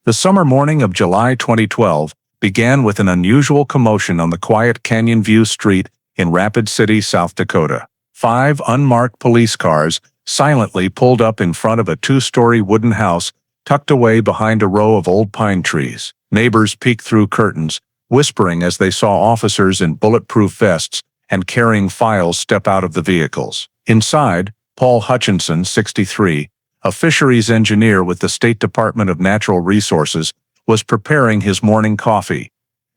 The summer morning of July 2012 began with an unusual commotion on the quiet Canyon View Street in Rapid City, South Dakota. 5 unmarked police cars silently pulled up in front of a 2-story wooden house tucked away behind a row of old pine trees. Neighbors peeked through curtains, whispering as they saw officers in bulletproof vests and carrying files step out of the vehicles. Inside, Paul Hutchinson, 63, a fisheries engineer with the State Department of Natural Resources, was preparing his morning coffee,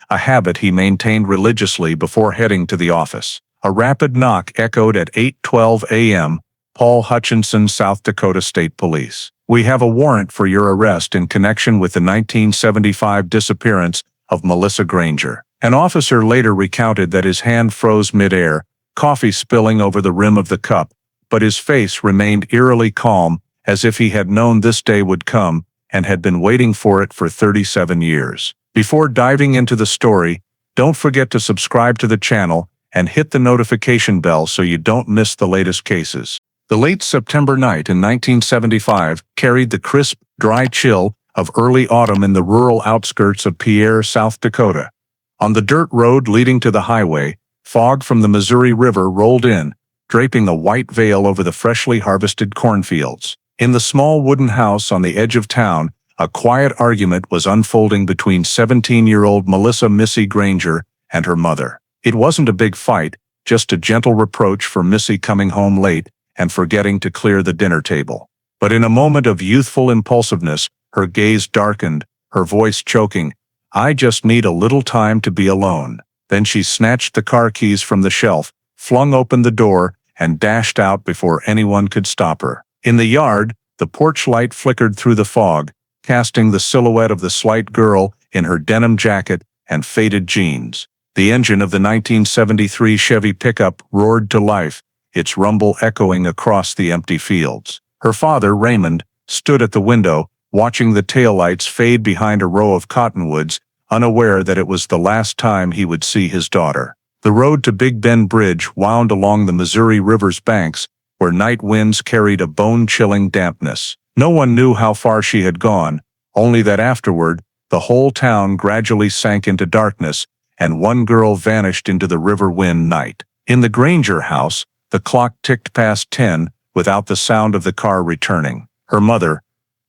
a habit he maintained religiously before heading to the office. A rapid knock echoed at 8:12 a.m. Paul Hutchinson, South Dakota State Police. "We have a warrant for your arrest in connection with the 1975 disappearance of Melissa Granger." An officer later recounted that his hand froze mid-air, coffee spilling over the rim of the cup, but his face remained eerily calm, as if he had known this day would come and had been waiting for it for 37 years. Before diving into the story, don't forget to subscribe to the channel and hit the notification bell so you don't miss the latest cases. The late September night in 1975 carried the crisp, dry chill of early autumn in the rural outskirts of Pierre, South Dakota. On the dirt road leading to the highway, fog from the Missouri River rolled in, draping a white veil over the freshly harvested cornfields. In the small wooden house on the edge of town, a quiet argument was unfolding between 17-year-old Melissa "Missy" Granger and her mother. It wasn't a big fight, just a gentle reproach for Missy coming home late and forgetting to clear the dinner table. But in a moment of youthful impulsiveness, her gaze darkened, her voice choking. "I just need a little time to be alone." Then she snatched the car keys from the shelf, flung open the door, and dashed out before anyone could stop her. In the yard, the porch light flickered through the fog, casting the silhouette of the slight girl in her denim jacket and faded jeans. The engine of the 1973 Chevy pickup roared to life, its rumble echoing across the empty fields. Her father, Raymond, stood at the window, watching the taillights fade behind a row of cottonwoods, unaware that it was the last time he would see his daughter. The road to Big Bend Bridge wound along the Missouri River's banks, where night winds carried a bone-chilling dampness. No one knew how far she had gone, only that afterward, the whole town gradually sank into darkness, and one girl vanished into the river wind night. In the Granger house, the clock ticked past 10 without the sound of the car returning. Her mother,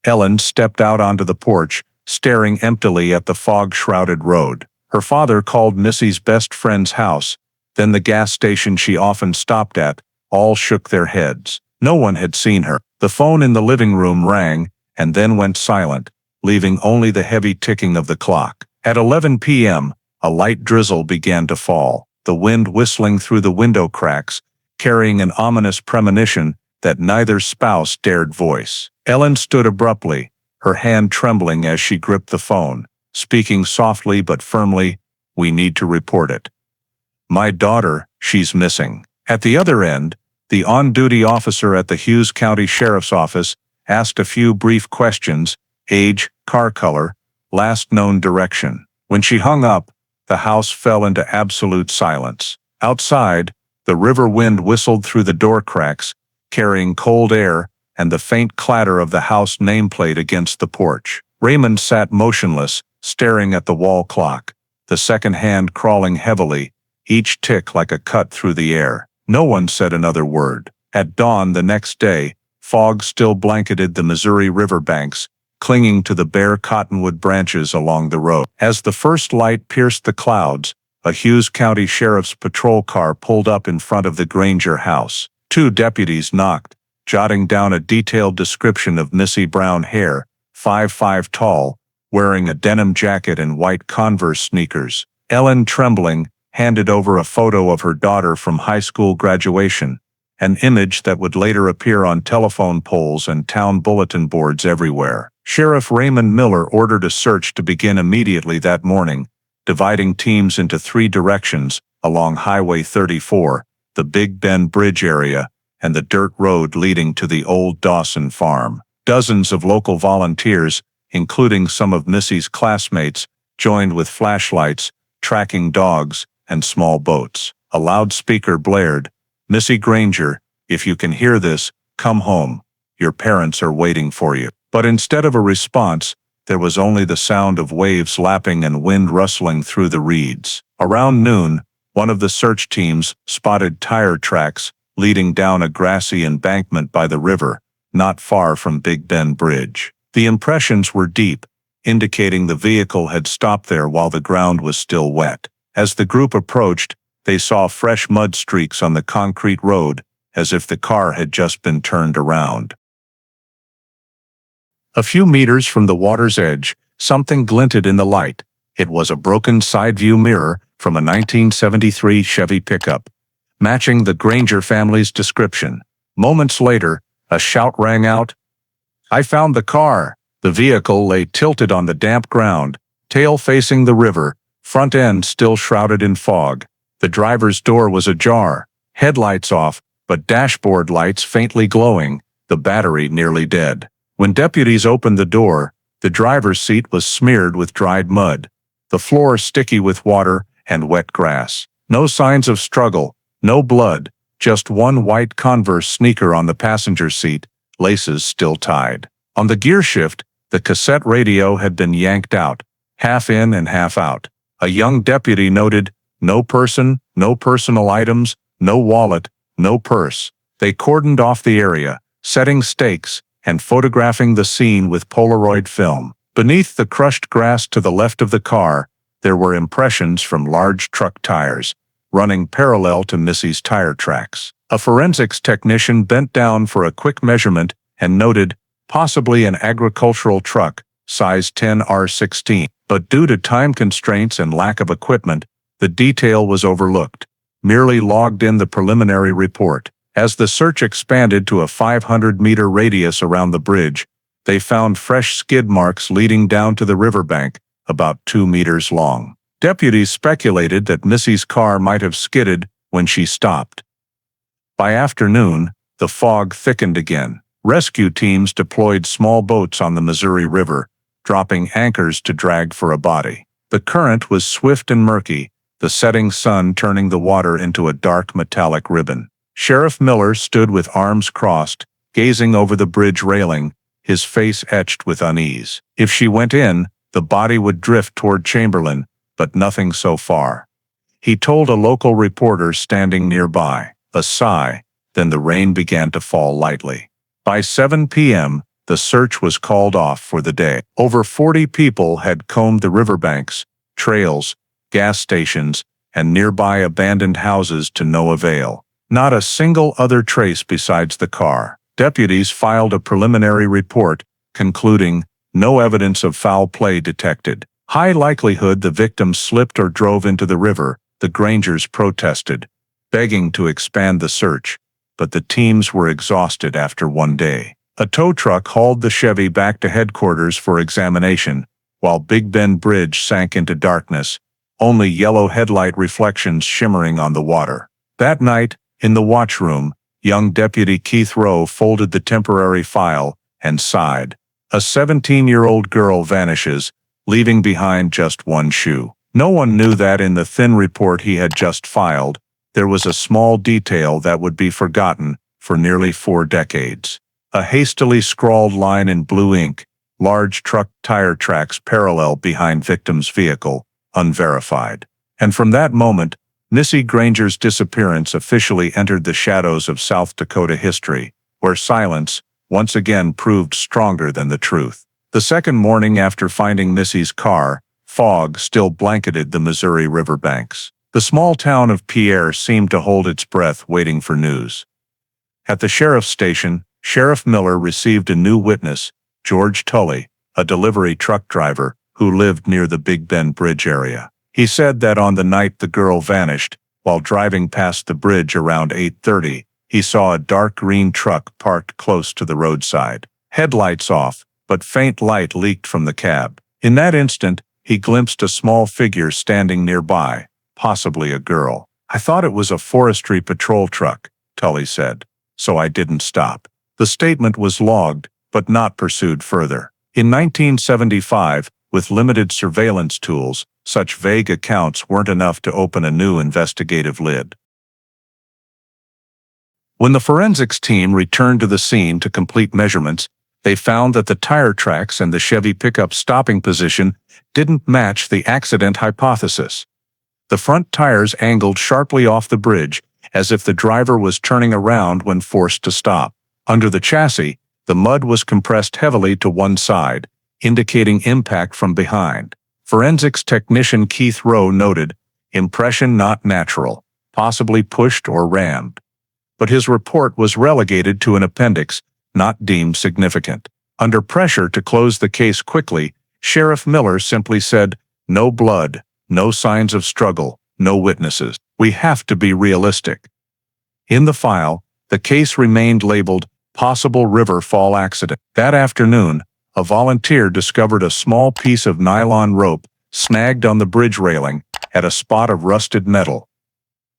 Ellen, stepped out onto the porch, staring emptily at the fog-shrouded road. Her father called Missy's best friend's house, then the gas station she often stopped at. All shook their heads. No one had seen her. The phone in the living room rang and then went silent, leaving only the heavy ticking of the clock. At 11 p.m., a light drizzle began to fall, the wind whistling through the window cracks, carrying an ominous premonition that neither spouse dared voice. Ellen stood abruptly, her hand trembling as she gripped the phone, speaking softly but firmly, "We need to report it. My daughter, she's missing." At the other end, the on-duty officer at the Hughes County Sheriff's Office asked a few brief questions: age, car color, last known direction. When she hung up, the house fell into absolute silence. Outside, the river wind whistled through the door cracks, carrying cold air and the faint clatter of the house nameplate against the porch. Raymond sat motionless, staring at the wall clock, the second hand crawling heavily, each tick like a cut through the air. No one said another word. At dawn the next day, fog still blanketed the Missouri River banks, clinging to the bare cottonwood branches along the road. As the first light pierced the clouds, a Hughes County Sheriff's patrol car pulled up in front of the Granger house. 2 deputies knocked, jotting down a detailed description of Missy: brown hair, 5'5" tall, wearing a denim jacket and white Converse sneakers. Ellen, trembling, handed over a photo of her daughter from high school graduation, an image that would later appear on telephone poles and town bulletin boards everywhere. Sheriff Raymond Miller ordered a search to begin immediately that morning, dividing teams into 3 directions along Highway 34, the Big Bend Bridge area, and the dirt road leading to the old Dawson farm. Dozens of local volunteers, including some of Missy's classmates, joined with flashlights, tracking dogs, and small boats. A loudspeaker blared, "Missy Granger, if you can hear this, come home. Your parents are waiting for you." But instead of a response, There was only the sound of waves lapping and wind rustling through the reeds. Around noon, one of the search teams spotted tire tracks leading down a grassy embankment by the river, not far from Big Bend Bridge. The impressions were deep, indicating the vehicle had stopped there while the ground was still wet. As the group approached, they saw fresh mud streaks on the concrete road, as if the car had just been turned around. A few meters from the water's edge, something glinted in the light. It was a broken side view mirror from a 1973 Chevy pickup, matching the Granger family's description. Moments later, a shout rang out, "I found the car!" The vehicle lay tilted on the damp ground, tail facing the river, front end still shrouded in fog. The driver's door was ajar, headlights off, but dashboard lights faintly glowing, the battery nearly dead. When deputies opened the door, the driver's seat was smeared with dried mud, the floor sticky with water and wet grass. No signs of struggle, no blood, just one white Converse sneaker on the passenger seat, laces still tied. On the gear shift, the cassette radio had been yanked out, half in and half out. A young deputy noted, "No person, no personal items, no wallet, no purse." They cordoned off the area, setting stakes and photographing the scene with Polaroid film. Beneath the crushed grass to the left of the car, there were impressions from large truck tires, running parallel to Missy's tire tracks. A forensics technician bent down for a quick measurement and noted, possibly an agricultural truck, size 10R16. But due to time constraints and lack of equipment, the detail was overlooked, merely logged in the preliminary report. As the search expanded to a 500-meter radius around the bridge, they found fresh skid marks leading down to the riverbank, about 2 meters long. Deputies speculated that Missy's car might have skidded when she stopped. By afternoon, the fog thickened again. Rescue teams deployed small boats on the Missouri River, dropping anchors to drag for a body. The current was swift and murky, the setting sun turning the water into a dark metallic ribbon. Sheriff Miller stood with arms crossed, gazing over the bridge railing, his face etched with unease. If she went in, the body would drift toward Chamberlain, but nothing so far. He told a local reporter standing nearby. A sigh, then the rain began to fall lightly. By 7 p.m., the search was called off for the day. Over 40 people had combed the riverbanks, trails, gas stations, and nearby abandoned houses to no avail. Not a single other trace besides the car. Deputies filed a preliminary report, concluding, no evidence of foul play detected. High likelihood the victim slipped or drove into the river, the Grangers protested, begging to expand the search, but the teams were exhausted after one day. A tow truck hauled the Chevy back to headquarters for examination, while Big Bend Bridge sank into darkness, only yellow headlight reflections shimmering on the water. That night, in the watchroom, young Deputy Keith Rowe folded the temporary file and sighed. A 17-year-old girl vanishes, leaving behind just one shoe. No one knew that in the thin report he had just filed, there was a small detail that would be forgotten for nearly 4 decades. A hastily scrawled line in blue ink, large truck tire tracks parallel behind victim's vehicle, unverified. And from that moment, Missy Granger's disappearance officially entered the shadows of South Dakota history, where silence, once again, proved stronger than the truth. The second morning after finding Missy's car, fog still blanketed the Missouri riverbanks. The small town of Pierre seemed to hold its breath waiting for news. At the sheriff's station, Sheriff Miller received a new witness, George Tully, a delivery truck driver who lived near the Big Bend Bridge area. He said that on the night the girl vanished, while driving past the bridge around 8:30, he saw a dark green truck parked close to the roadside. Headlights off, but faint light leaked from the cab. In that instant, he glimpsed a small figure standing nearby, possibly a girl. "I thought it was a forestry patrol truck," Tully said, "so I didn't stop." The statement was logged, but not pursued further. In 1975, with limited surveillance tools, such vague accounts weren't enough to open a new investigative lid. When the forensics team returned to the scene to complete measurements, They found that the tire tracks and the Chevy pickup stopping position didn't match the accident hypothesis. The front tires angled sharply off the bridge, as if the driver was turning around when forced to stop. Under the chassis, the mud was compressed heavily to one side, indicating impact from behind. Forensics technician Keith Rowe noted, "Impression not natural, possibly pushed or rammed." But his report was relegated to an appendix, not deemed significant. Under pressure to close the case quickly, Sheriff Miller simply said, "No blood, no signs of struggle, no witnesses. We have to be realistic." In the file, the case remained labeled Possible River Fall Accident. That afternoon, a volunteer discovered a small piece of nylon rope snagged on the bridge railing at a spot of rusted metal.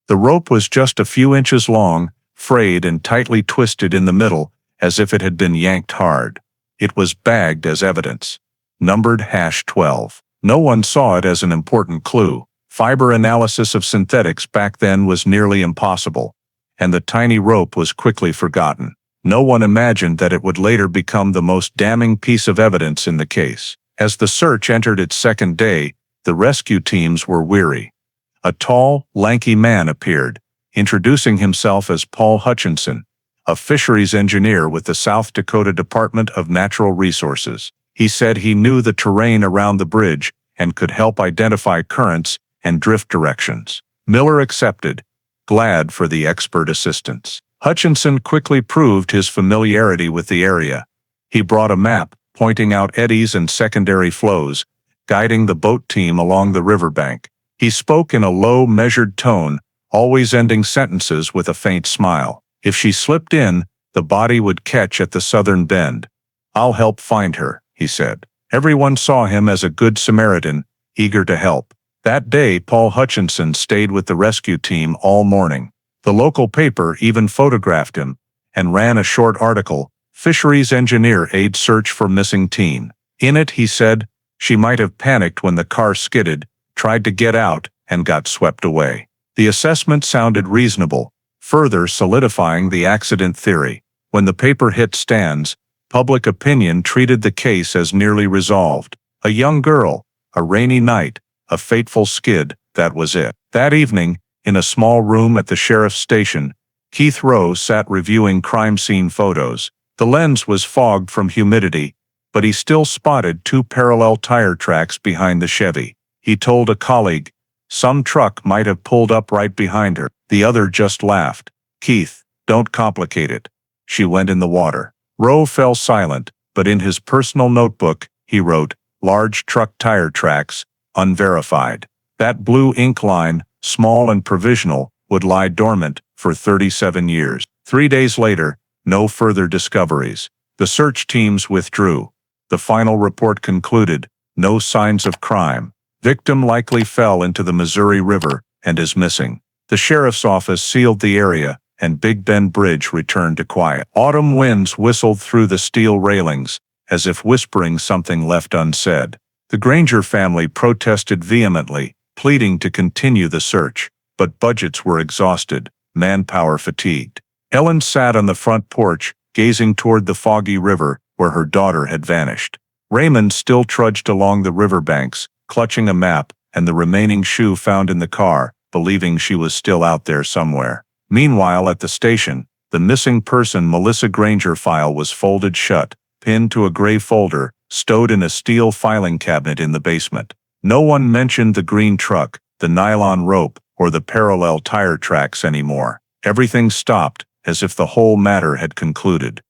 The rope was just a few inches long, frayed and tightly twisted in the middle, as if it had been yanked hard. It was bagged as evidence, numbered #12. No one saw it as an important clue. Fiber analysis of synthetics back then was nearly impossible, and the tiny rope was quickly forgotten. No one imagined that it would later become the most damning piece of evidence in the case. As the search entered its second day, the rescue teams were weary. A tall, lanky man appeared, introducing himself as Paul Hutchinson, a fisheries engineer with the South Dakota Department of Natural Resources. He said he knew the terrain around the bridge and could help identify currents and drift directions. Miller accepted, glad for the expert assistance. Hutchinson quickly proved his familiarity with the area. He brought a map, pointing out eddies and secondary flows, guiding the boat team along the riverbank. He spoke in a low, measured tone, always ending sentences with a faint smile. If she slipped in, the body would catch at the southern bend. "I'll help find her," he said. Everyone saw him as a good Samaritan, eager to help. That day, Paul Hutchinson stayed with the rescue team all morning. The local paper even photographed him and ran a short article, "Fisheries Engineer Aid Search for Missing Teen." In it, he said, "She might have panicked when the car skidded, tried to get out, and got swept away." The assessment sounded reasonable, further solidifying the accident theory. When the paper hit stands, public opinion treated the case as nearly resolved. A young girl, a rainy night, a fateful skid, that was it. That evening, in a small room at the sheriff's station, Keith Rowe sat reviewing crime scene photos. The lens was fogged from humidity, but he still spotted two parallel tire tracks behind the Chevy. He told a colleague, "Some truck might have pulled up right behind her." The other just laughed. "Keith, don't complicate it. She went in the water." Rowe fell silent, but in his personal notebook, he wrote, "Large truck tire tracks, unverified." That blue ink line, small and provisional, would lie dormant for 37 years. 3 days later, no further discoveries. The search teams withdrew. The final report concluded, no signs of crime. Victim likely fell into the Missouri River and is missing. The sheriff's office sealed the area, and Big Bend Bridge returned to quiet. Autumn winds whistled through the steel railings, as if whispering something left unsaid. The Granger family protested vehemently, pleading to continue the search, but budgets were exhausted, manpower fatigued. Ellen sat on the front porch, gazing toward the foggy river where her daughter had vanished. Raymond still trudged along the riverbanks, clutching a map and the remaining shoe found in the car, believing she was still out there somewhere. Meanwhile, at the station, the missing person Melissa Granger file was folded shut, pinned to a gray folder, stowed in a steel filing cabinet in the basement. No one mentioned the green truck, the nylon rope, or the parallel tire tracks anymore. Everything stopped, as if the whole matter had concluded.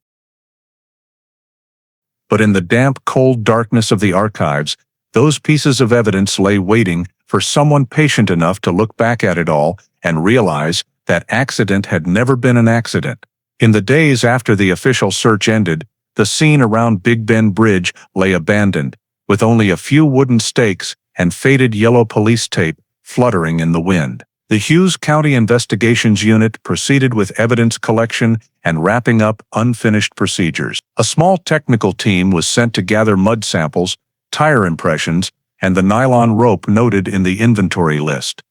But in the damp, cold darkness of the archives, those pieces of evidence lay waiting for someone patient enough to look back at it all and realize that accident had never been an accident. In the days after the official search ended, the scene around Big Bend Bridge lay abandoned, with only a few wooden stakes and faded yellow police tape fluttering in the wind. The Hughes County Investigations Unit proceeded with evidence collection and wrapping up unfinished procedures. A small technical team was sent to gather mud samples, tire impressions, and the nylon rope noted in the inventory list.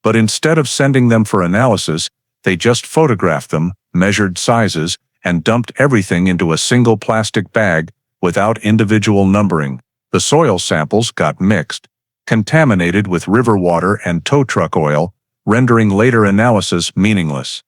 But instead of sending them for analysis, they just photographed them, measured sizes, and dumped everything into a single plastic bag without individual numbering. The soil samples got mixed, contaminated with river water and tow truck oil, rendering later analysis meaningless.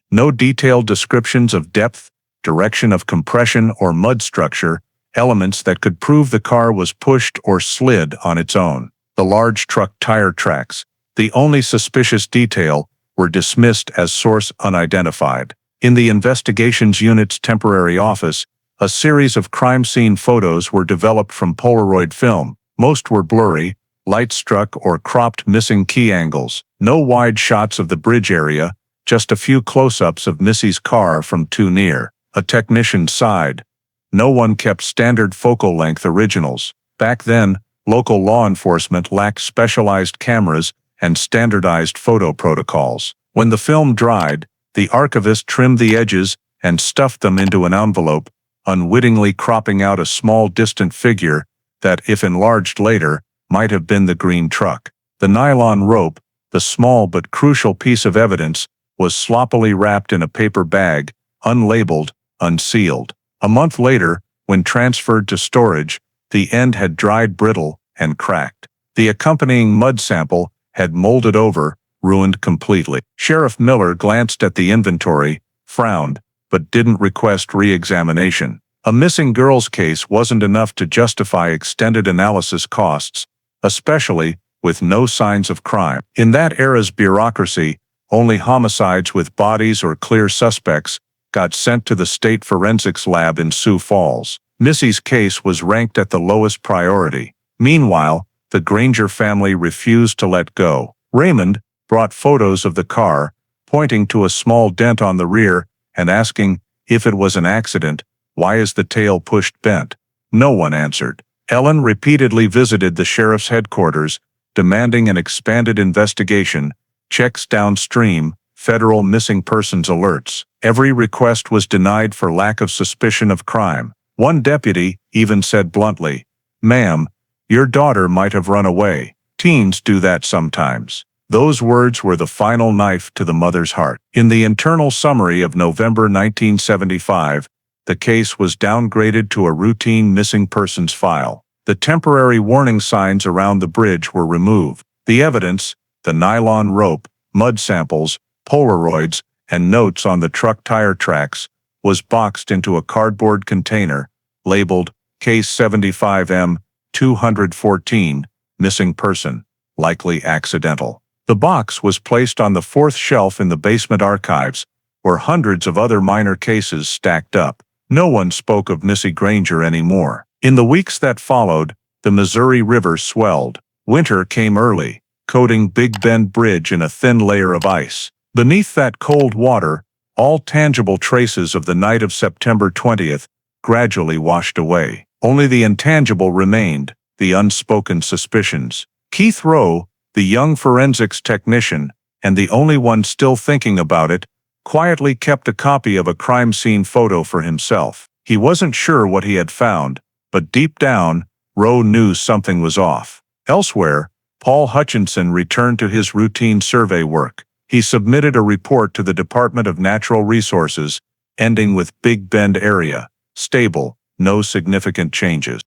No detailed descriptions of depth, direction of compression or mud structure, elements that could prove the car was pushed or slid on its own. The large truck tire tracks, the only suspicious detail, were dismissed as source unidentified. In the investigations unit's temporary office, a series of crime scene photos were developed from Polaroid film. Most were blurry, light-struck or cropped, missing key angles. No wide shots of the bridge area, just a few close-ups of Missy's car from too near. A technician sighed. No one kept standard focal-length originals. Back then, local law enforcement lacked specialized cameras and standardized photo protocols. When the film dried, the archivist trimmed the edges and stuffed them into an envelope, unwittingly cropping out a small distant figure that, if enlarged later, might have been the green truck. The nylon rope, the small but crucial piece of evidence, was sloppily wrapped in a paper bag, unlabeled, unsealed. A month later, when transferred to storage, the end had dried brittle and cracked. The accompanying mud sample had molded over, ruined completely. Sheriff Miller glanced at the inventory, frowned, but didn't request re-examination. A missing girls case wasn't enough to justify extended analysis costs, especially with no signs of crime. In that era's bureaucracy, only homicides with bodies or clear suspects got sent to the state forensics lab in Sioux Falls. Missy's case was ranked at the lowest priority. Meanwhile, the Granger family refused to let go. Raymond brought photos of the car, pointing to a small dent on the rear and asking, if it was an accident, why is the tail pushed bent? No one answered. Ellen repeatedly visited the sheriff's headquarters, demanding an expanded investigation, checks downstream, federal missing persons alerts. Every request was denied for lack of suspicion of crime. One deputy even said bluntly, "Ma'am, your daughter might have run away. Teens do that sometimes." Those words were the final knife to the mother's heart. In the internal summary of November 1975, the case was downgraded to a routine missing persons file. The temporary warning signs around the bridge were removed. The evidence, the nylon rope, mud samples, Polaroids, and notes on the truck tire tracks, was boxed into a cardboard container, labeled Case 75M 214, Missing Person, Likely Accidental. The box was placed on the fourth shelf in the basement archives, where hundreds of other minor cases stacked up. No one spoke of Missy Granger anymore. In the weeks that followed, the Missouri River swelled. Winter came early, coating Big Bend Bridge in a thin layer of ice. Beneath that cold water, all tangible traces of the night of September 20th gradually washed away. Only the intangible remained, the unspoken suspicions. Keith Rowe, the young forensics technician, and the only one still thinking about it, quietly kept a copy of a crime scene photo for himself. He wasn't sure what he had found, but deep down, Rowe knew something was off. Elsewhere, Paul Hutchinson returned to his routine survey work. He submitted a report to the Department of Natural Resources, ending with Big Bend area, stable, no significant changes.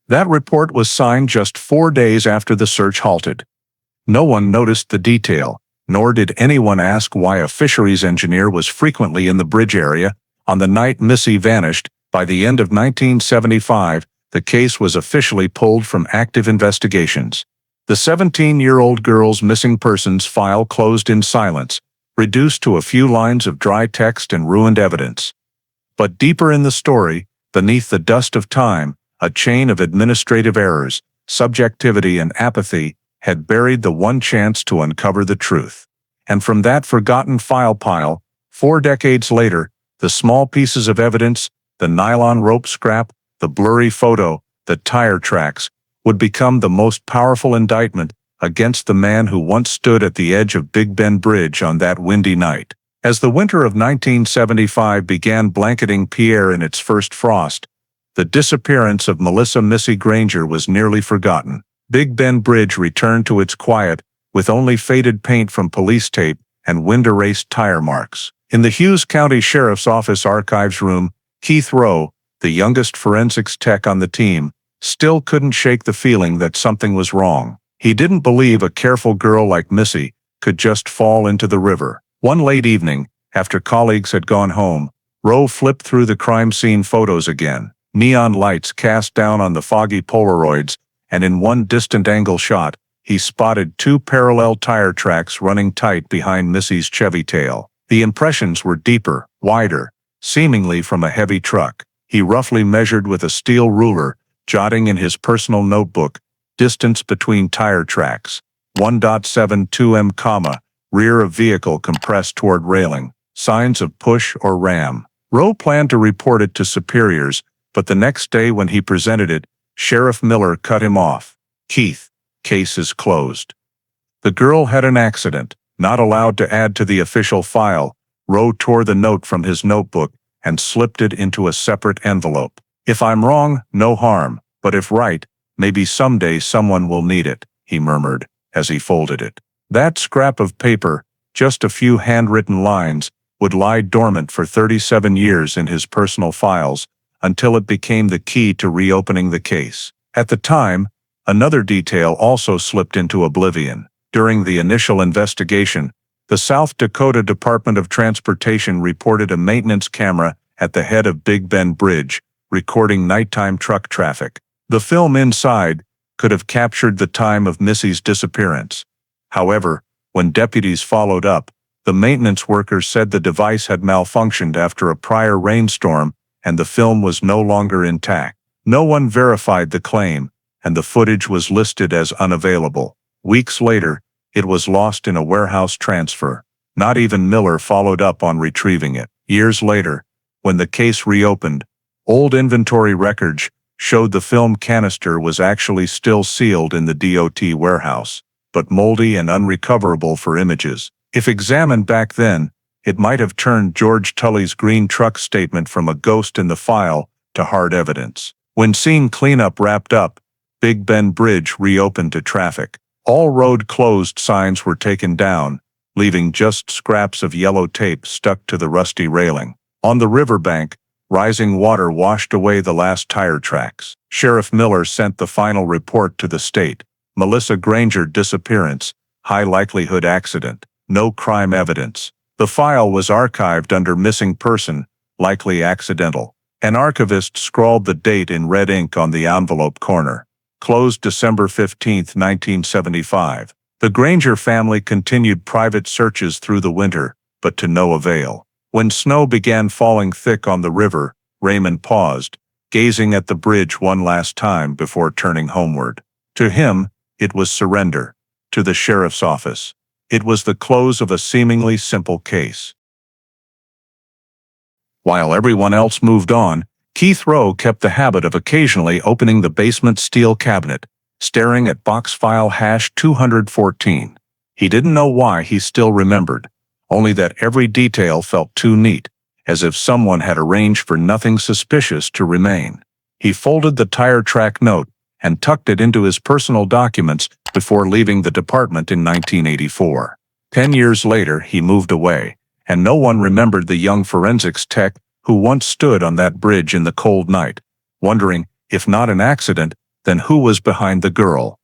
That report was signed just 4 days after the search halted. No one noticed the detail, nor did anyone ask why a fisheries engineer was frequently in the bridge area on the night Missy vanished. By the end of 1975, the case was officially pulled from active investigations. The 17-year-old girl's missing persons file closed in silence, reduced to a few lines of dry text and ruined evidence. But deeper in the story, beneath the dust of time, a chain of administrative errors, subjectivity and apathy had buried the one chance to uncover the truth. And from that forgotten file pile, 4 decades later, the small pieces of evidence, the nylon rope scrap, the blurry photo, the tire tracks, would become the most powerful indictment against the man who once stood at the edge of Big Bend Bridge on that windy night. As the winter of 1975 began blanketing Pierre in its first frost, the disappearance of Melissa "Missy" Granger was nearly forgotten. Big Bend Bridge returned to its quiet, with only faded paint from police tape and wind-erased tire marks. In the Hughes County Sheriff's Office archives room, Keith Rowe, the youngest forensics tech on the team, still couldn't shake the feeling that something was wrong. He didn't believe a careful girl like Missy could just fall into the river. One late evening, after colleagues had gone home, Rowe flipped through the crime scene photos again. Neon lights cast down on the foggy Polaroids, and in one distant angle shot, he spotted two parallel tire tracks running tight behind Missy's Chevy tail. The impressions were deeper, wider, seemingly from a heavy truck. He roughly measured with a steel ruler, jotting in his personal notebook, distance between tire tracks, 1.72 m, rear of vehicle compressed toward railing, signs of push or ram. Rowe planned to report it to superiors, but the next day when he presented it, Sheriff Miller cut him off. "Keith, case is closed. The girl had an accident, not allowed to add to the official file." Rowe tore the note from his notebook and slipped it into a separate envelope. "If I'm wrong, no harm, but if right, maybe someday someone will need it," he murmured as he folded it. That scrap of paper, just a few handwritten lines, would lie dormant for 37 years in his personal files until it became the key to reopening the case. At the time, another detail also slipped into oblivion. During the initial investigation, the South Dakota Department of Transportation reported a maintenance camera at the head of Big Bend Bridge, recording nighttime truck traffic. The film inside could have captured the time of Missy's disappearance. However, when deputies followed up, the maintenance workers said the device had malfunctioned after a prior rainstorm and the film was no longer intact. No one verified the claim, and the footage was listed as unavailable. Weeks later, it was lost in a warehouse transfer. Not even Miller followed up on retrieving it. Years later, when the case reopened, old inventory records showed the film canister was actually still sealed in the DOT warehouse, but moldy and unrecoverable for images. If examined back then, it might have turned George Tully's green truck statement from a ghost in the file to hard evidence. When scene cleanup wrapped up, Big Bend Bridge reopened to traffic. All road closed signs were taken down, leaving just scraps of yellow tape stuck to the rusty railing. On the riverbank, rising water washed away the last tire tracks. Sheriff Miller sent the final report to the state. Melissa Granger disappearance, high likelihood accident, no crime evidence. The file was archived under missing person, likely accidental. An archivist scrawled the date in red ink on the envelope corner. Closed December 15, 1975. The Granger family continued private searches through the winter, but to no avail. When snow began falling thick on the river, Raymond paused, gazing at the bridge one last time before turning homeward. To him, it was surrender. To the sheriff's office, it was the close of a seemingly simple case. While everyone else moved on, Keith Rowe kept the habit of occasionally opening the basement steel cabinet, staring at box file #214. He didn't know why he still remembered, only that every detail felt too neat, as if someone had arranged for nothing suspicious to remain. He folded the tire track note and tucked it into his personal documents before leaving the department in 1984. 10 years later, he moved away, and no one remembered the young forensics tech who once stood on that bridge in the cold night, wondering, if not an accident, then who was behind the girl.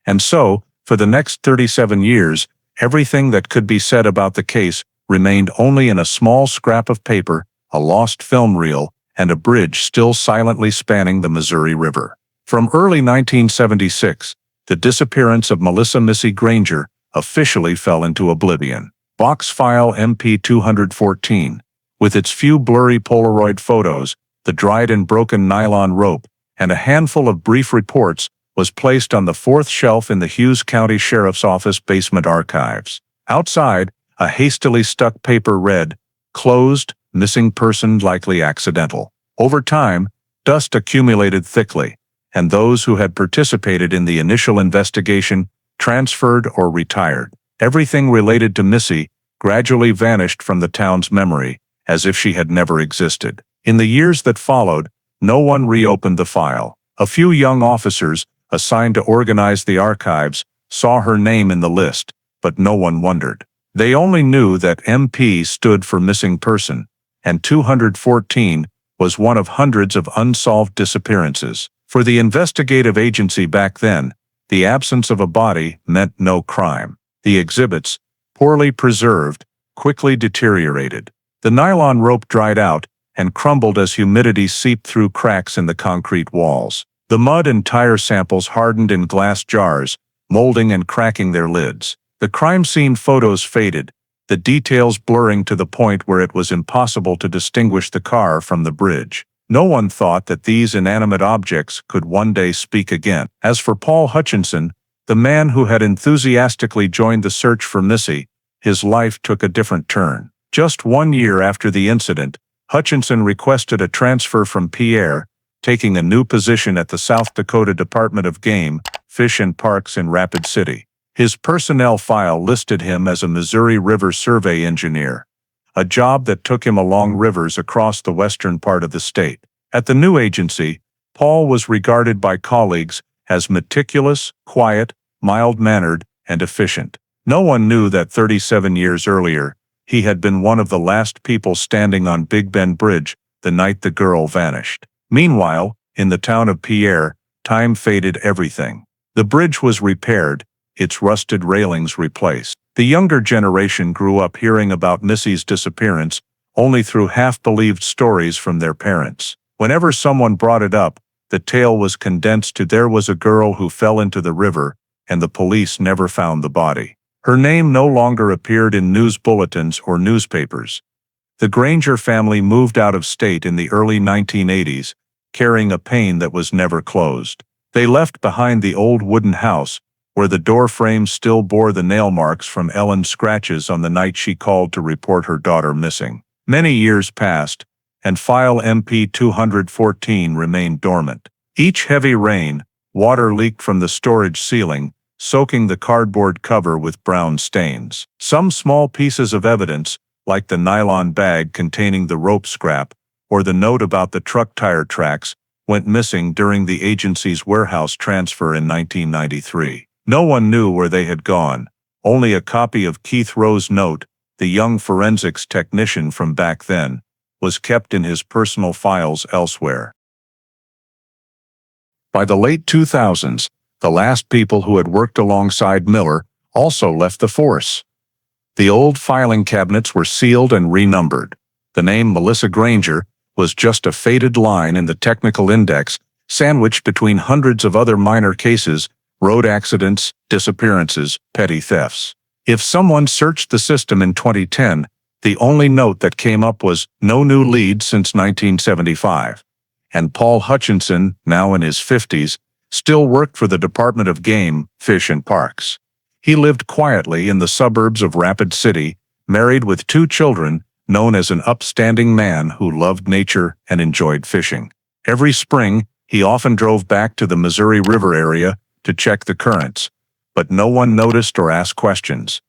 And so, for the next 37 years, everything that could be said about the case remained only in a small scrap of paper, a lost film reel, and a bridge still silently spanning the Missouri River. From early 1976, the disappearance of Melissa "Missy" Granger officially fell into oblivion. Box file MP-214, with its few blurry Polaroid photos, the dried and broken nylon rope, and a handful of brief reports, was placed on the fourth shelf in the Hughes County Sheriff's Office basement archives. Outside, a hastily stuck paper read, "Closed, missing person likely accidental." Over time, dust accumulated thickly, and those who had participated in the initial investigation transferred or retired. Everything related to Missy gradually vanished from the town's memory, as if she had never existed. In the years that followed, no one reopened the file. A few young officers, assigned to organize the archives, saw her name in the list, but no one wondered. They only knew that MP stood for missing person, and 214 was one of hundreds of unsolved disappearances. For the investigative agency back then, the absence of a body meant no crime. The exhibits, poorly preserved, quickly deteriorated. The nylon rope dried out and crumbled as humidity seeped through cracks in the concrete walls. The mud and tire samples hardened in glass jars, molding and cracking their lids. The crime scene photos faded, the details blurring to the point where it was impossible to distinguish the car from the bridge. No one thought that these inanimate objects could one day speak again. As for Paul Hutchinson, the man who had enthusiastically joined the search for Missy, his life took a different turn. Just 1 year after the incident, Hutchinson requested a transfer from Pierre, taking a new position at the South Dakota Department of Game, Fish and Parks in Rapid City. His personnel file listed him as a Missouri River Survey engineer, a job that took him along rivers across the western part of the state. At the new agency, Paul was regarded by colleagues as meticulous, quiet, mild-mannered, and efficient. No one knew that 37 years earlier, he had been one of the last people standing on Big Bend Bridge the night the girl vanished. Meanwhile, in the town of Pierre, time faded everything. The bridge was repaired, its rusted railings replaced. The younger generation grew up hearing about Missy's disappearance only through half-believed stories from their parents. Whenever someone brought it up, the tale was condensed to "there was a girl who fell into the river, and the police never found the body." Her name no longer appeared in news bulletins or newspapers. The Granger family moved out of state in the early 1980s, carrying a pain that was never closed. They left behind the old wooden house, where the door frame still bore the nail marks from Ellen's scratches on the night she called to report her daughter missing. Many years passed, and file MP 214 remained dormant. Each heavy rain, water leaked from the storage ceiling, soaking the cardboard cover with brown stains. Some small pieces of evidence, like the nylon bag containing the rope scrap, or the note about the truck tire tracks, went missing during the agency's warehouse transfer in 1993. No one knew where they had gone. Only a copy of Keith Rowe's note, the young forensics technician from back then, was kept in his personal files elsewhere. By the late 2000s, the last people who had worked alongside Miller also left the force. The old filing cabinets were sealed and renumbered. The name Melissa Granger was just a faded line in the technical index, sandwiched between hundreds of other minor cases, road accidents, disappearances, petty thefts. If someone searched the system in 2010, the only note that came up was "no new lead since 1975. And Paul Hutchinson, now in his 50s, still worked for the Department of Game, Fish and Parks. He lived quietly in the suburbs of Rapid City, married with 2 children, known as an upstanding man who loved nature and enjoyed fishing. Every spring, he often drove back to the Missouri River area to check the currents, but no one noticed or asked questions.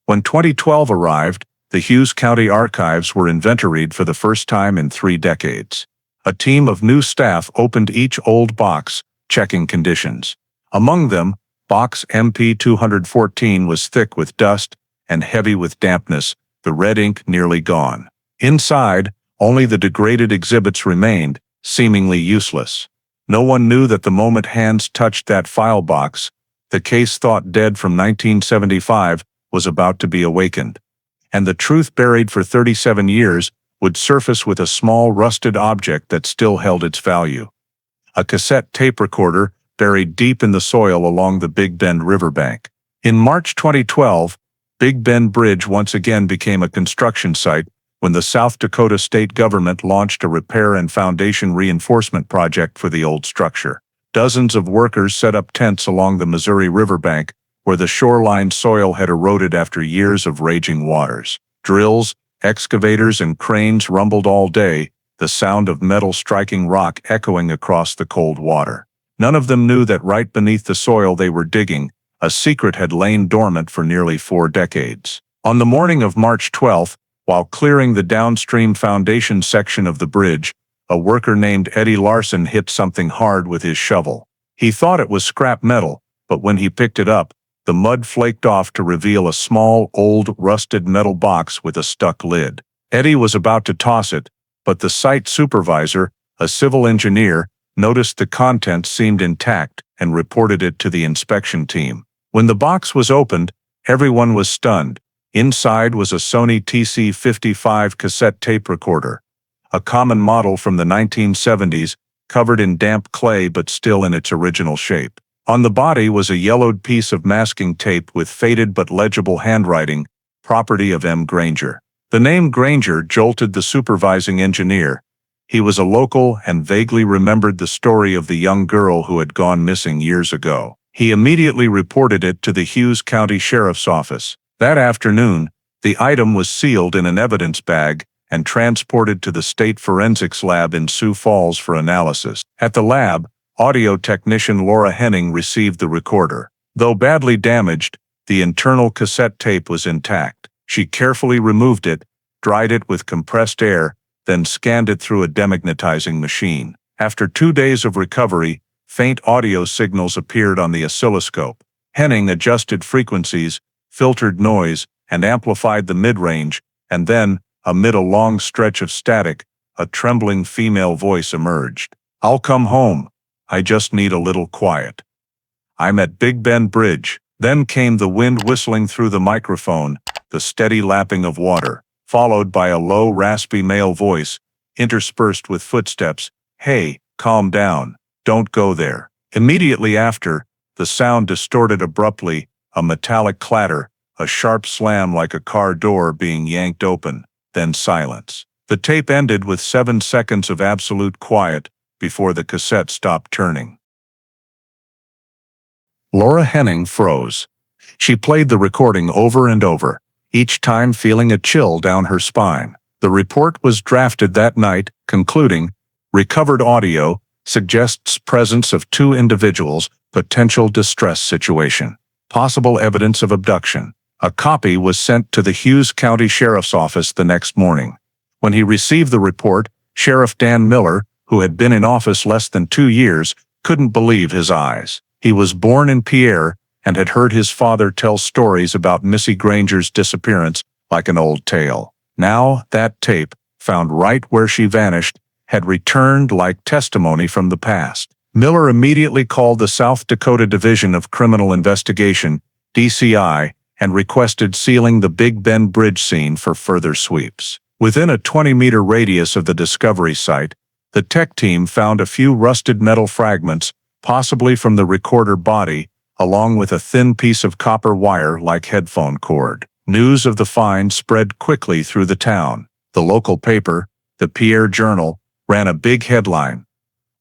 When 2012 arrived, the Hughes County Archives were inventoried for the first time in 3 decades. A team of new staff opened each old box, checking conditions. Among them, box MP 214 was thick with dust and heavy with dampness, the red ink nearly gone. Inside, only the degraded exhibits remained, seemingly useless. No one knew that the moment hands touched that file box, the case thought dead from 1975 was about to be awakened. And the truth buried for 37 years would surface with a small rusted object that still held its value. A cassette tape recorder buried deep in the soil along the Big Bend riverbank. In March 2012, Big Bend Bridge once again became a construction site when the South Dakota state government launched a repair and foundation reinforcement project for the old structure. Dozens of workers set up tents along the Missouri riverbank, where the shoreline soil had eroded after years of raging waters. Drills, excavators, and cranes rumbled all day, the sound of metal striking rock echoing across the cold water. None of them knew that right beneath the soil they were digging, a secret had lain dormant for nearly 4 decades. On the morning of March 12th, while clearing the downstream foundation section of the bridge, a worker named Eddie Larson hit something hard with his shovel. He thought it was scrap metal, but when he picked it up, The mud flaked off to reveal a small, old, rusted metal box with a stuck lid. Eddie was about to toss it, but the site supervisor, a civil engineer, noticed the contents seemed intact and reported it to the inspection team. When the box was opened, everyone was stunned. Inside was a Sony TC-55 cassette tape recorder, a common model from the 1970s, covered in damp clay but still in its original shape. On the body was a yellowed piece of masking tape with faded but legible handwriting, property of M. Granger. The name Granger jolted the supervising engineer. He was a local and vaguely remembered the story of the young girl who had gone missing years ago. He immediately reported it to the Hughes County Sheriff's Office. That afternoon, the item was sealed in an evidence bag and transported to the State Forensics Lab in Sioux Falls for analysis. At the lab, audio technician Laura Henning received the recorder. Though badly damaged, the internal cassette tape was intact. She carefully removed it, dried it with compressed air, then scanned it through a demagnetizing machine. After 2 days of recovery, faint audio signals appeared on the oscilloscope. Henning adjusted frequencies, filtered noise, and amplified the mid-range, and then, amid a long stretch of static, a trembling female voice emerged. "I'll come home. I just need a little quiet. I'm at Big Bend Bridge." Then came the wind whistling through the microphone, the steady lapping of water, followed by a low, raspy male voice, interspersed with footsteps. "Hey, calm down. Don't go there." Immediately after, the sound distorted abruptly, a metallic clatter, a sharp slam like a car door being yanked open, then silence. The tape ended with 7 seconds of absolute quiet before the cassette stopped turning. Laura Henning froze. She played the recording over and over, each time feeling a chill down her spine. The report was drafted that night, concluding, "Recovered audio suggests presence of 2 individuals, potential distress situation. Possible evidence of abduction." A copy was sent to the Hughes County Sheriff's Office the next morning. When he received the report, Sheriff Dan Miller, who had been in office less than 2 years, couldn't believe his eyes. He was born in Pierre and had heard his father tell stories about Missy Granger's disappearance like an old tale. Now that tape, found right where she vanished, had returned like testimony from the past. Miller immediately called the South Dakota Division of Criminal Investigation, DCI, and requested sealing the Big Bend Bridge scene for further sweeps. Within a 20-meter radius of the discovery site, the tech team found a few rusted metal fragments, possibly from the recorder body, along with a thin piece of copper wire like headphone cord. News of the find spread quickly through the town. The local paper, the Pierre Journal, ran a big headline.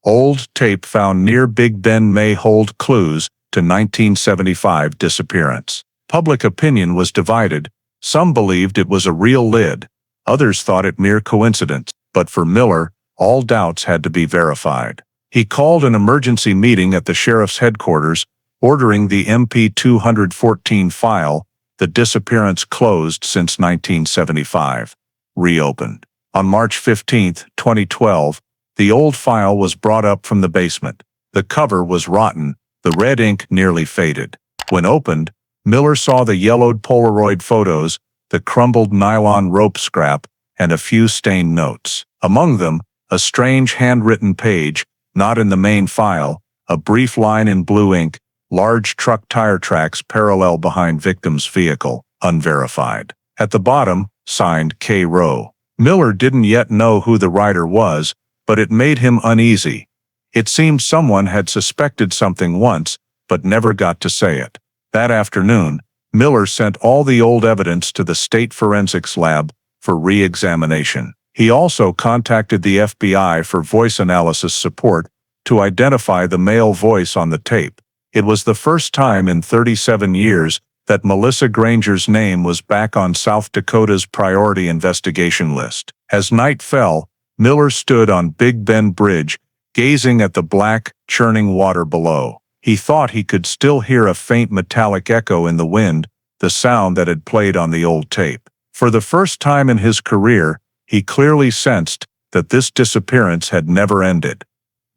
"Old tape found near Big Bend may hold clues to 1975 disappearance." Public opinion was divided. Some believed it was a real lid. Others thought it mere coincidence. But for Miller, all doubts had to be verified. He called an emergency meeting at the sheriff's headquarters, ordering the MP 214 file, the disappearance closed since 1975, reopened. On March 15, 2012, the old file was brought up from the basement. The cover was rotten, the red ink nearly faded. When opened, Miller saw the yellowed Polaroid photos, the crumbled nylon rope scrap, and a few stained notes. Among them, a strange handwritten page, not in the main file, a brief line in blue ink, large truck tire tracks parallel behind victim's vehicle, unverified. At the bottom, signed K. Rowe. Miller didn't yet know who the writer was, but it made him uneasy. It seemed someone had suspected something once, but never got to say it. That afternoon, Miller sent all the old evidence to the State Forensics Lab for re-examination. He also contacted the FBI for voice analysis support to identify the male voice on the tape. It was the first time in 37 years that Melissa Granger's name was back on South Dakota's priority investigation list. As night fell, Miller stood on Big Bend Bridge, gazing at the black, churning water below. He thought he could still hear a faint metallic echo in the wind, the sound that had played on the old tape. For the first time in his career, he clearly sensed that this disappearance had never ended.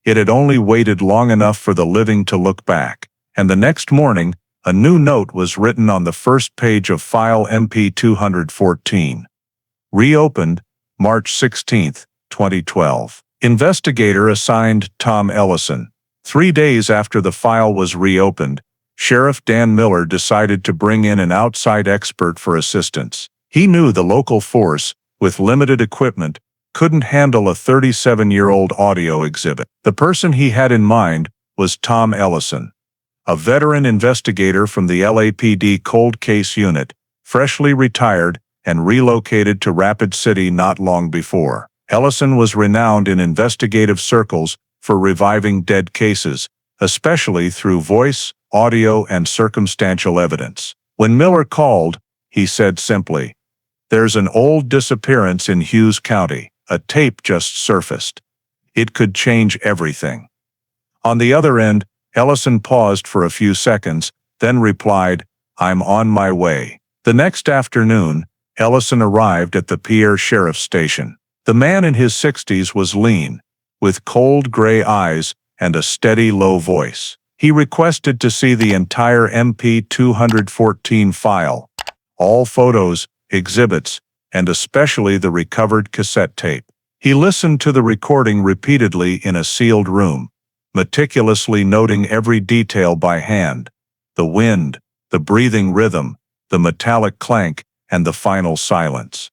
It had only waited long enough for the living to look back. And the next morning, A new note was written on the first page of file MP 214. Reopened, March 16, 2012. Investigator assigned Tom Ellison. 3 days after the file was reopened, Sheriff Dan Miller decided to bring in an outside expert for assistance. He knew the local force, with limited equipment, couldn't handle a 37-year-old audio exhibit. The person he had in mind was Tom Ellison, a veteran investigator from the LAPD Cold Case Unit, freshly retired and relocated to Rapid City not long before. Ellison was renowned in investigative circles for reviving dead cases, especially through voice, audio, and circumstantial evidence. When Miller called, he said simply, "There's an old disappearance in Hughes County. A tape just surfaced. It could change everything." On the other end, Ellison paused for a few seconds, then replied, "I'm on my way." The next afternoon, Ellison arrived at the Pierre Sheriff's Station. The man in his 60s was lean, with cold gray eyes and a steady low voice. He requested to see the entire MP 214 file, all photos, exhibits, and especially the recovered cassette tape. He listened to the recording repeatedly in a sealed room, meticulously noting every detail by hand: the wind, the breathing rhythm, the metallic clank, and the final silence.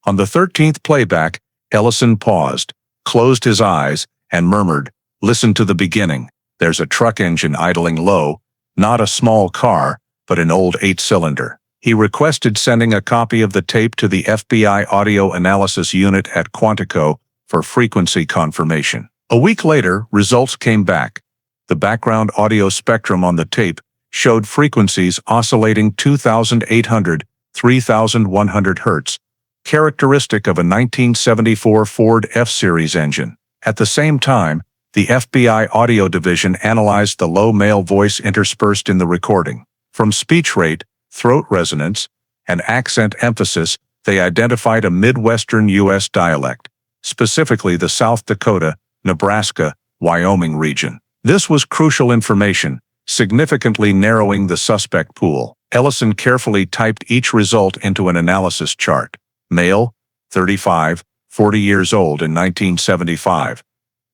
On the 13th playback, Ellison paused, closed his eyes, and murmured, "Listen to the beginning. There's a truck engine idling low, not a small car, but an old 8-cylinder. He requested sending a copy of the tape to the FBI Audio Analysis Unit at Quantico for frequency confirmation. A week later, results came back. The background audio spectrum on the tape showed frequencies oscillating 2,800, 3,100 Hz, characteristic of a 1974 Ford F-Series engine. At the same time, the FBI Audio Division analyzed the low male voice interspersed in the recording. From speech rate, throat resonance, and accent emphasis, they identified a Midwestern U.S. dialect, specifically the South Dakota, Nebraska, Wyoming region. This was crucial information, significantly narrowing the suspect pool. Ellison carefully typed each result into an analysis chart. Male, 35, 40 years old in 1975.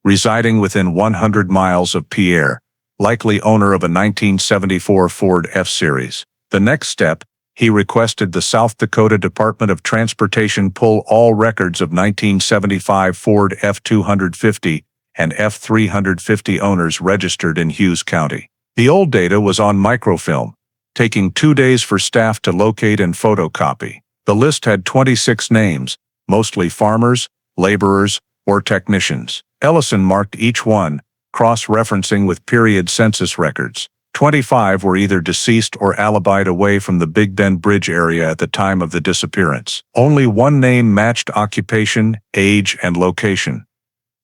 Residing within 100 miles of Pierre, likely owner of a 1974 Ford F-Series. The next step, he requested the South Dakota Department of Transportation pull all records of 1975 Ford F-250 and F-350 owners registered in Hughes County. The old data was on microfilm, taking 2 days for staff to locate and photocopy. The list had 26 names, mostly farmers, laborers, or technicians. Ellison marked each one, cross-referencing with period census records. 25 were either deceased or alibied away from the Big Bend Bridge area at the time of the disappearance. Only one name matched occupation, age, and location.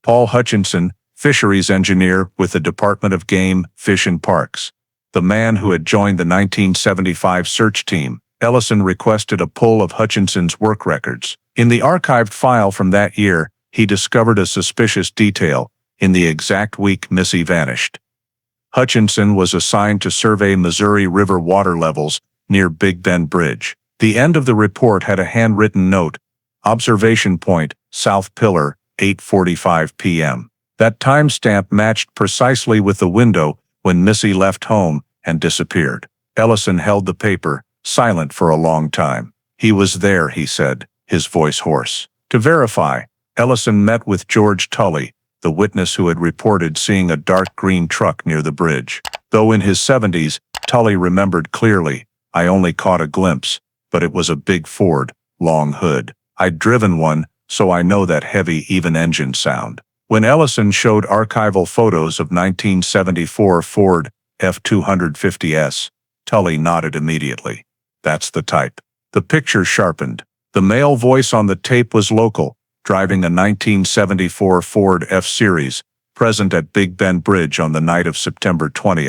Paul Hutchinson, fisheries engineer with the Department of Game, Fish and Parks. The man who had joined the 1975 search team. Ellison requested a pull of Hutchinson's work records. In the archived file from that year, he discovered a suspicious detail: in the exact week Missy vanished, Hutchinson was assigned to survey Missouri River water levels near Big Bend Bridge. The end of the report had a handwritten note: observation point, South Pillar, 8:45 p.m. That timestamp matched precisely with the window when Missy left home and disappeared. Ellison held the paper, silent for a long time. "He was there," he said, his voice hoarse. To verify, Ellison met with George Tully, the witness who had reported seeing a dark green truck near the bridge. Though in his 70s, Tully remembered clearly, "I only caught a glimpse, but it was a big Ford, long hood. I'd driven one, so I know that heavy even engine sound." When Ellison showed archival photos of 1974 Ford F-250s, Tully nodded immediately. "That's the type." The picture sharpened. The male voice on the tape was local, driving a 1974 Ford F-Series, present at Big Bend Bridge on the night of September 20,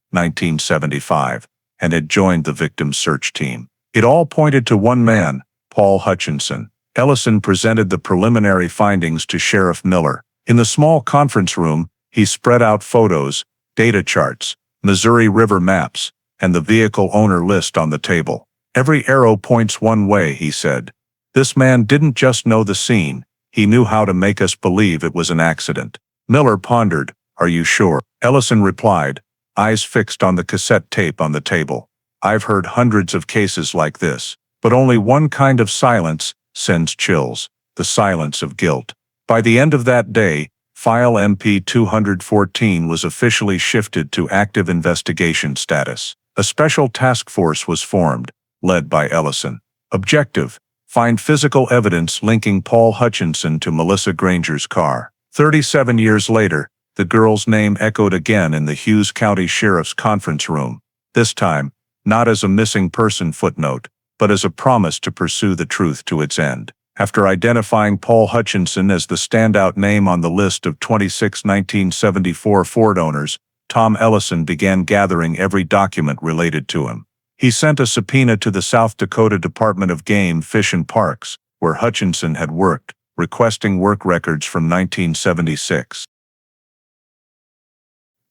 1975, and had joined the victim's search team. It all pointed to one man, Paul Hutchinson. Ellison presented the preliminary findings to Sheriff Miller. In the small conference room, he spread out photos, data charts, Missouri River maps, and the vehicle owner list on the table. "Every arrow points one way," he said. "This man didn't just know the scene, he knew how to make us believe it was an accident." Miller pondered. "Are you sure?" Ellison replied, eyes fixed on the cassette tape on the table. "I've heard hundreds of cases like this, but only one kind of silence sends chills, the silence of guilt." By the end of that day, File MP 214 was officially shifted to active investigation status. A special task force was formed, led by Ellison. Objective: find physical evidence linking Paul Hutchinson to Melissa Granger's car. 37 years later, the girl's name echoed again in the Hughes County Sheriff's conference room, this time, not as a missing person footnote, but as a promise to pursue the truth to its end. After identifying Paul Hutchinson as the standout name on the list of 26 1974 Ford owners, Tom Ellison began gathering every document related to him. He sent a subpoena to the South Dakota Department of Game, Fish and Parks, where Hutchinson had worked, requesting work records from 1976.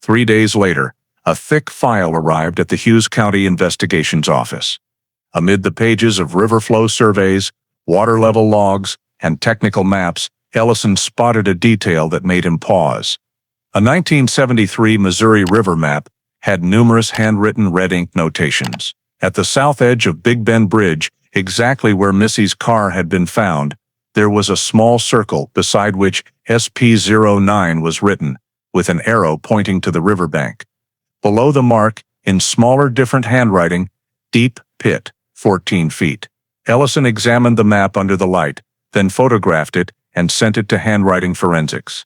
3 days later, a thick file arrived at the Hughes County Investigations Office. Amid the pages of river flow surveys, water level logs, and technical maps, Ellison spotted a detail that made him pause. A 1973 Missouri River map had numerous handwritten red ink notations. At the south edge of Big Bend Bridge, exactly where Missy's car had been found, there was a small circle beside which SP09 was written, with an arrow pointing to the riverbank. Below the mark, in smaller different handwriting, "Deep Pit, 14 feet." Ellison examined the map under the light, then photographed it and sent it to handwriting forensics.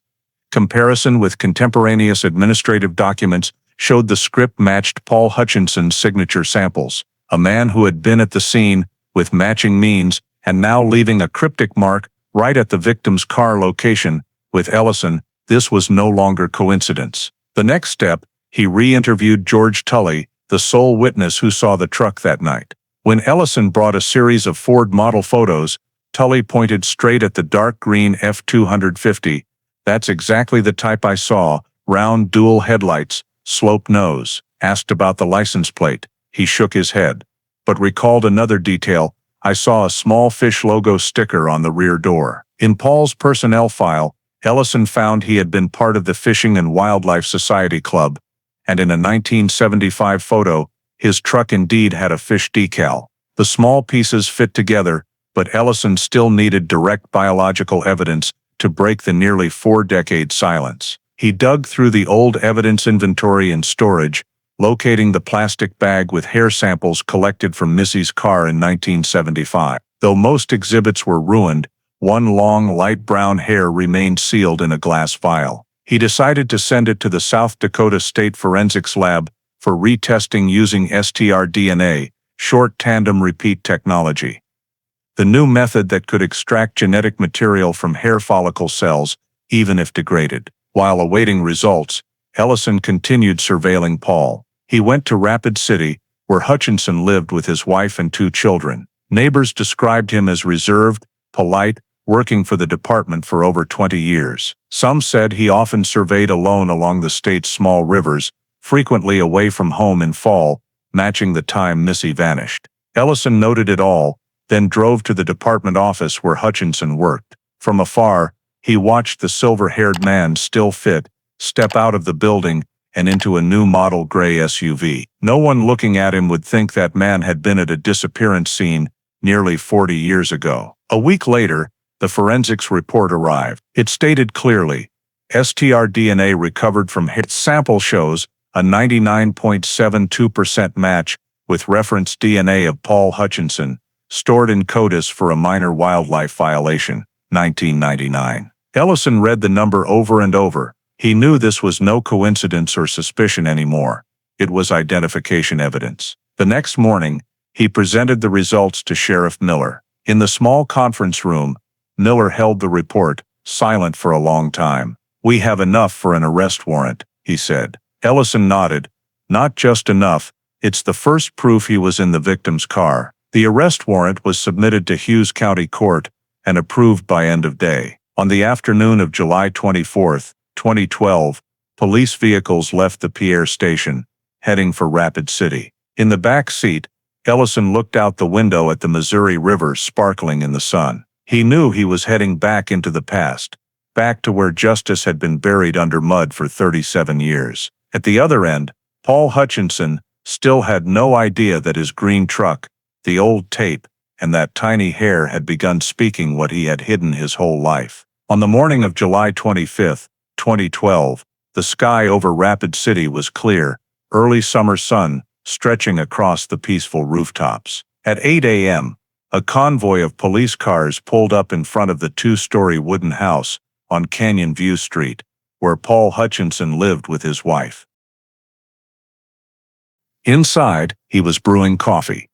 Comparison with contemporaneous administrative documents showed the script matched Paul Hutchinson's signature samples. A man who had been at the scene, with matching means, and now leaving a cryptic mark right at the victim's car location. With Ellison, this was no longer coincidence. The next step, he re-interviewed George Tully, the sole witness who saw the truck that night. When Ellison brought a series of Ford model photos, Tully pointed straight at the dark green F250. "That's exactly the type I saw, round dual headlights, sloped nose." Asked about the license plate, he shook his head, but recalled another detail: "I saw a small fish logo sticker on the rear door." In Paul's personnel file, Ellison found he had been part of the Fishing and Wildlife Society Club, and in a 1975 photo, his truck indeed had a fish decal. The small pieces fit together, but Ellison still needed direct biological evidence to break the nearly 4-decade silence. He dug through the old evidence inventory and storage, locating the plastic bag with hair samples collected from Missy's car in 1975. Though most exhibits were ruined, one long light brown hair remained sealed in a glass vial. He decided to send it to the South Dakota State Forensics Lab for retesting using STR-DNA, short tandem repeat technology. The new method that could extract genetic material from hair follicle cells, even if degraded. While awaiting results, Ellison continued surveilling Paul. He went to Rapid City, where Hutchinson lived with his wife and 2 children. Neighbors described him as reserved, polite, working for the department for over 20 years. Some said he often surveyed alone along the state's small rivers, frequently away from home in fall, matching the time Missy vanished. Ellison noted it all, then drove to the department office where Hutchinson worked. From afar, he watched the silver-haired man, still fit, step out of the building and into a new model gray SUV. No one looking at him would think that man had been at a disappearance scene nearly 40 years ago. A week later, the forensics report arrived. It stated clearly, STR-DNA recovered from hair sample shows a 99.72% match with reference DNA of Paul Hutchinson, stored in CODIS for a minor wildlife violation, 1999. Ellison read the number over and over. He knew this was no coincidence or suspicion anymore. It was identification evidence. The next morning, he presented the results to Sheriff Miller. In the small conference room, Miller held the report, silent for a long time. "We have enough for an arrest warrant," he said. Ellison nodded. "Not just enough, it's the first proof he was in the victim's car." The arrest warrant was submitted to Hughes County Court and approved by end of day. On the afternoon of July 24, 2012, police vehicles left the Pierre station, heading for Rapid City. In the back seat, Ellison looked out the window at the Missouri River sparkling in the sun. He knew he was heading back into the past, back to where justice had been buried under mud for 37 years. At the other end, Paul Hutchinson still had no idea that his green truck, the old tape, and that tiny hair had begun speaking what he had hidden his whole life. On the morning of July 25, 2012, the sky over Rapid City was clear, early summer sun stretching across the peaceful rooftops. At 8 a.m., a convoy of police cars pulled up in front of the two-story wooden house on Canyon View Street, where Paul Hutchinson lived with his wife. Inside, he was brewing coffee,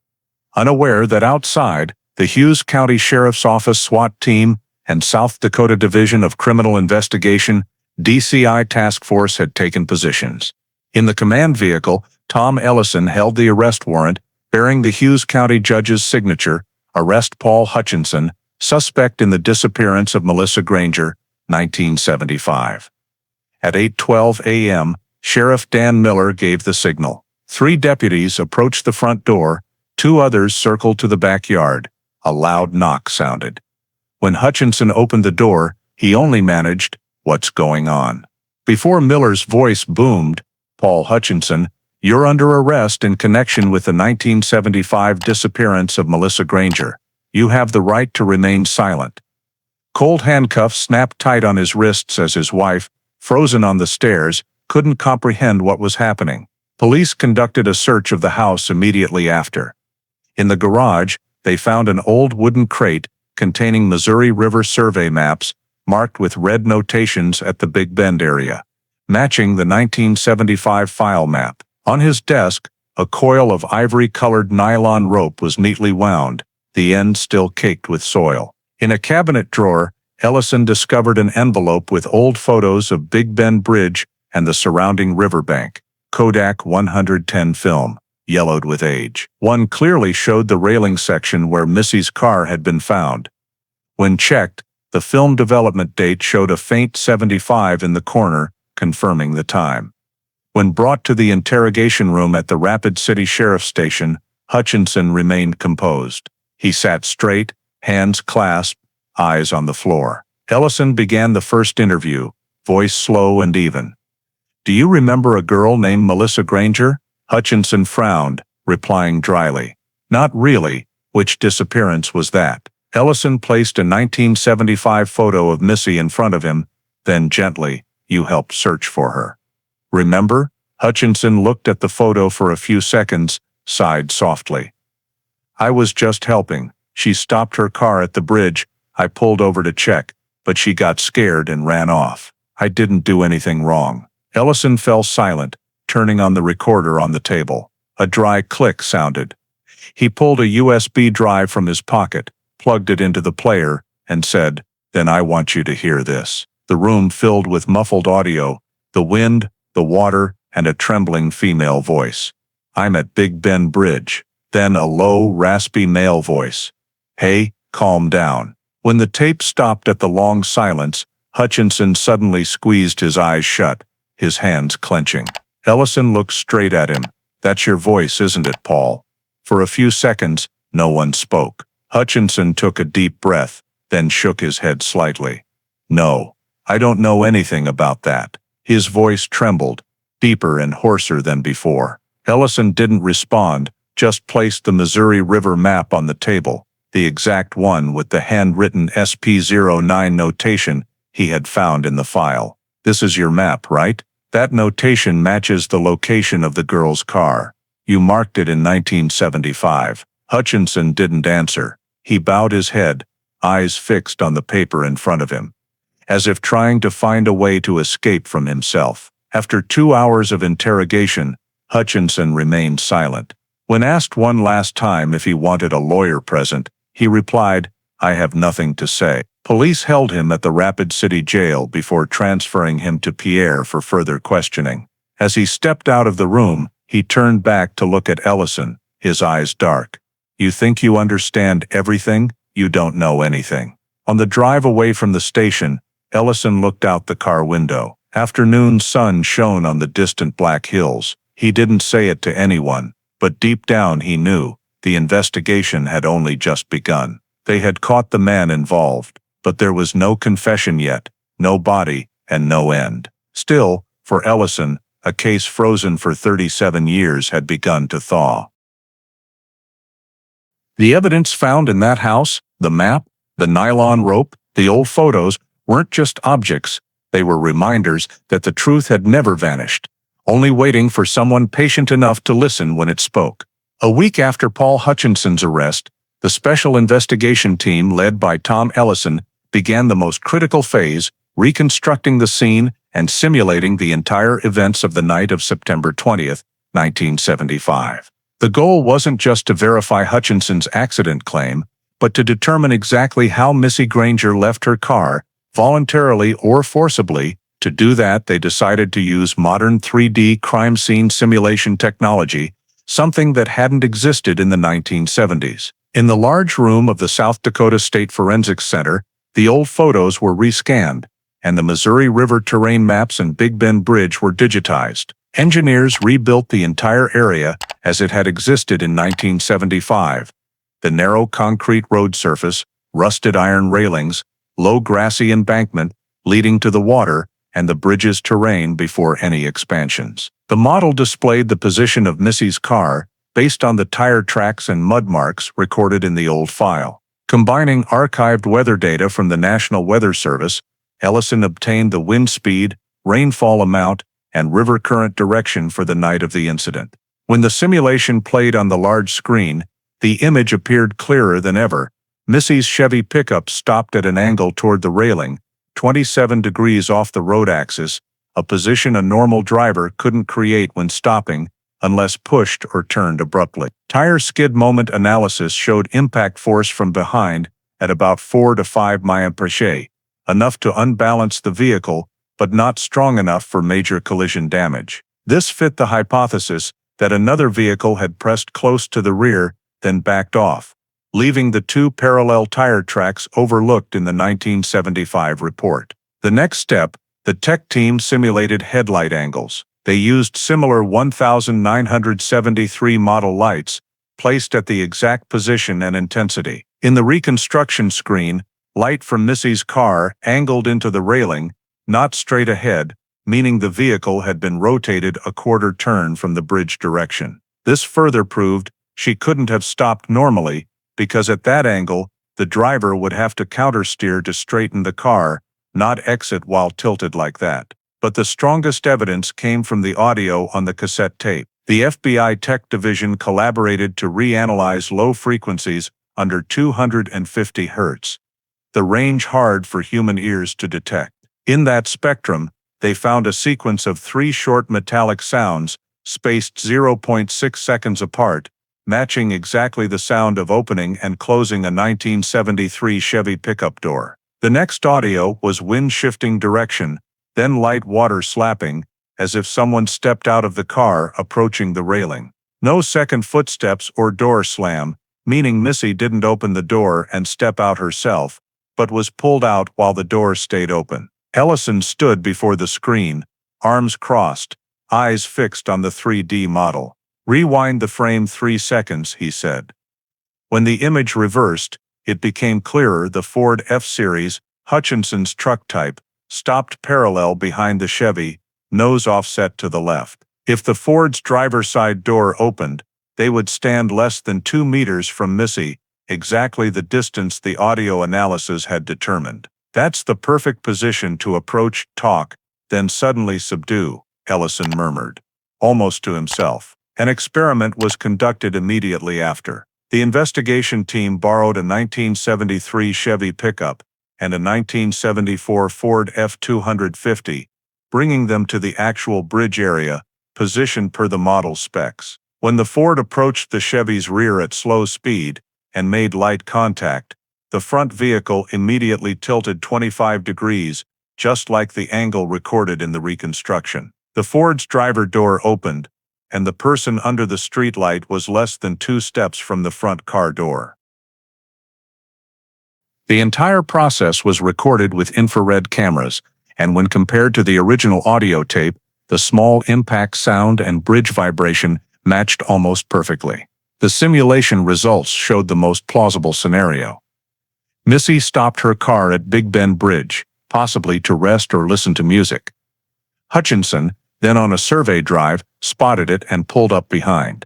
unaware that outside, the Hughes County Sheriff's Office SWAT team and South Dakota Division of Criminal Investigation DCI Task Force had taken positions. In the command vehicle, Tom Ellison held the arrest warrant bearing the Hughes County judge's signature, arrest Paul Hutchinson, suspect in the disappearance of Melissa Granger, 1975. At 8:12 a.m., Sheriff Dan Miller gave the signal. 3 deputies approached the front door, 2 others circled to the backyard. A loud knock sounded. When Hutchinson opened the door, he only managed, "What's going on?" Before Miller's voice boomed, "Paul Hutchinson, you're under arrest in connection with the 1975 disappearance of Melissa Granger. You have the right to remain silent." Cold handcuffs snapped tight on his wrists as his wife, frozen on the stairs, couldn't comprehend what was happening. Police conducted a search of the house immediately after. In the garage, they found an old wooden crate containing Missouri River survey maps marked with red notations at the Big Bend area, matching the 1975 file map. On his desk, a coil of ivory-colored nylon rope was neatly wound, the end still caked with soil. In a cabinet drawer, Ellison discovered an envelope with old photos of Big Bend Bridge and the surrounding riverbank. Kodak 110 film, yellowed with age. One clearly showed the railing section where Missy's car had been found. When checked, the film development date showed a faint 75 in the corner, confirming the time. When brought to the interrogation room at the Rapid City Sheriff's Station, Hutchinson remained composed. He sat straight, hands clasped, eyes on the floor. Ellison began the first interview, voice slow and even. "Do you remember a girl named Melissa Granger?" Hutchinson frowned, replying dryly, "Not really. Which disappearance was that?" Ellison placed a 1975 photo of Missy in front of him, then gently, "You helped search for her. Remember?" Hutchinson looked at the photo for a few seconds, sighed softly. "I was just helping. She stopped her car at the bridge. I pulled over to check, but she got scared and ran off. I didn't do anything wrong." Ellison fell silent, turning on the recorder on the table. A dry click sounded. He pulled a USB drive from his pocket, plugged it into the player, and said, "Then I want you to hear this." The room filled with muffled audio, the wind, the water, and a trembling female voice. "I'm at Big Bend Bridge." Then a low, raspy male voice. "Hey, calm down." When the tape stopped at the long silence, Hutchinson suddenly squeezed his eyes shut, his hands clenching. Ellison looked straight at him. "That's your voice, isn't it, Paul?" For a few seconds, no one spoke. Hutchinson took a deep breath, then shook his head slightly. "No, I don't know anything about that." His voice trembled, deeper and hoarser than before. Ellison didn't respond, just placed the Missouri River map on the table, the exact one with the handwritten SP09 notation he had found in the file. "This is your map, right? That notation matches the location of the girl's car. You marked it in 1975. Hutchinson didn't answer. He bowed his head, eyes fixed on the paper in front of him, as if trying to find a way to escape from himself. After 2 hours of interrogation, Hutchinson remained silent. When asked one last time if he wanted a lawyer present, he replied, "I have nothing to say." Police held him at the Rapid City Jail before transferring him to Pierre for further questioning. As he stepped out of the room, he turned back to look at Ellison, his eyes dark. "You think you understand everything? You don't know anything." On the drive away from the station, Ellison looked out the car window. Afternoon sun shone on the distant black hills. He didn't say it to anyone, but deep down he knew the investigation had only just begun. They had caught the man involved, but there was no confession yet, no body, and no end. Still, for Ellison, a case frozen for 37 years had begun to thaw. The evidence found in that house, the map, the nylon rope, the old photos, weren't just objects. They were reminders that the truth had never vanished, only waiting for someone patient enough to listen when it spoke. A week after Paul Hutchinson's arrest, the special investigation team led by Tom Ellison began the most critical phase, reconstructing the scene and simulating the entire events of the night of September 20th, 1975. The goal wasn't just to verify Hutchinson's accident claim, but to determine exactly how Melissa Granger left her car, voluntarily or forcibly. To do that, they decided to use modern 3D crime scene simulation technology, something that hadn't existed in the 1970s. In the large room of the South Dakota State Forensics Center, the old photos were rescanned, and the Missouri River terrain maps and Big Bend Bridge were digitized. Engineers rebuilt the entire area as it had existed in 1975. The narrow concrete road surface, rusted iron railings, low grassy embankment leading to the water, and the bridge's terrain before any expansions. The model displayed the position of Missy's car based on the tire tracks and mud marks recorded in the old file. Combining archived weather data from the National Weather Service, Ellison obtained the wind speed, rainfall amount, and river current direction for the night of the incident. When the simulation played on the large screen, the image appeared clearer than ever. Missy's Chevy pickup stopped at an angle toward the railing, 27 degrees off the road axis, a position a normal driver couldn't create when stopping, unless pushed or turned abruptly. Tire skid moment analysis showed impact force from behind at about 4 to 5 mph, enough to unbalance the vehicle, but not strong enough for major collision damage. This fit the hypothesis that another vehicle had pressed close to the rear, then backed off, leaving the two parallel tire tracks overlooked in the 1975 report. The next step, the tech team simulated headlight angles. They used similar 1973 model lights, placed at the exact position and intensity. In the reconstruction screen, light from Missy's car angled into the railing, not straight ahead, meaning the vehicle had been rotated a quarter turn from the bridge direction. This further proved she couldn't have stopped normally, because at that angle, the driver would have to countersteer to straighten the car, not exit while tilted like that. But the strongest evidence came from the audio on the cassette tape. The FBI Tech Division collaborated to reanalyze low frequencies under 250 Hz, the range hard for human ears to detect. In that spectrum, they found a sequence of 3 short metallic sounds, spaced 0.6 seconds apart, matching exactly the sound of opening and closing a 1973 Chevy pickup door. The next audio was wind shifting direction, then light water slapping, as if someone stepped out of the car approaching the railing. No second footsteps or door slam, meaning Missy didn't open the door and step out herself, but was pulled out while the door stayed open. Ellison stood before the screen, arms crossed, eyes fixed on the 3D model. "Rewind the frame 3 seconds," he said. When the image reversed, it became clearer. The Ford F-Series, Hutchinson's truck type, stopped parallel behind the Chevy, nose offset to the left. If the Ford's driver's side door opened, they would stand less than 2 meters from Missy, exactly the distance the audio analysis had determined. "That's the perfect position to approach, talk, then suddenly subdue," Ellison murmured, almost to himself. An experiment was conducted immediately after. The investigation team borrowed a 1973 Chevy pickup and a 1974 Ford F-250, bringing them to the actual bridge area, positioned per the model specs. When the Ford approached the Chevy's rear at slow speed and made light contact, the front vehicle immediately tilted 25 degrees, just like the angle recorded in the reconstruction. The Ford's driver door opened, and the person under the streetlight was less than 2 steps from the front car door. The entire process was recorded with infrared cameras, and when compared to the original audio tape, The small impact sound and bridge vibration matched almost perfectly. The simulation results showed the most plausible scenario. Missy stopped her car at Big Bend Bridge, possibly to rest or listen to music. Hutchinson, then on a survey drive, spotted it and pulled up behind.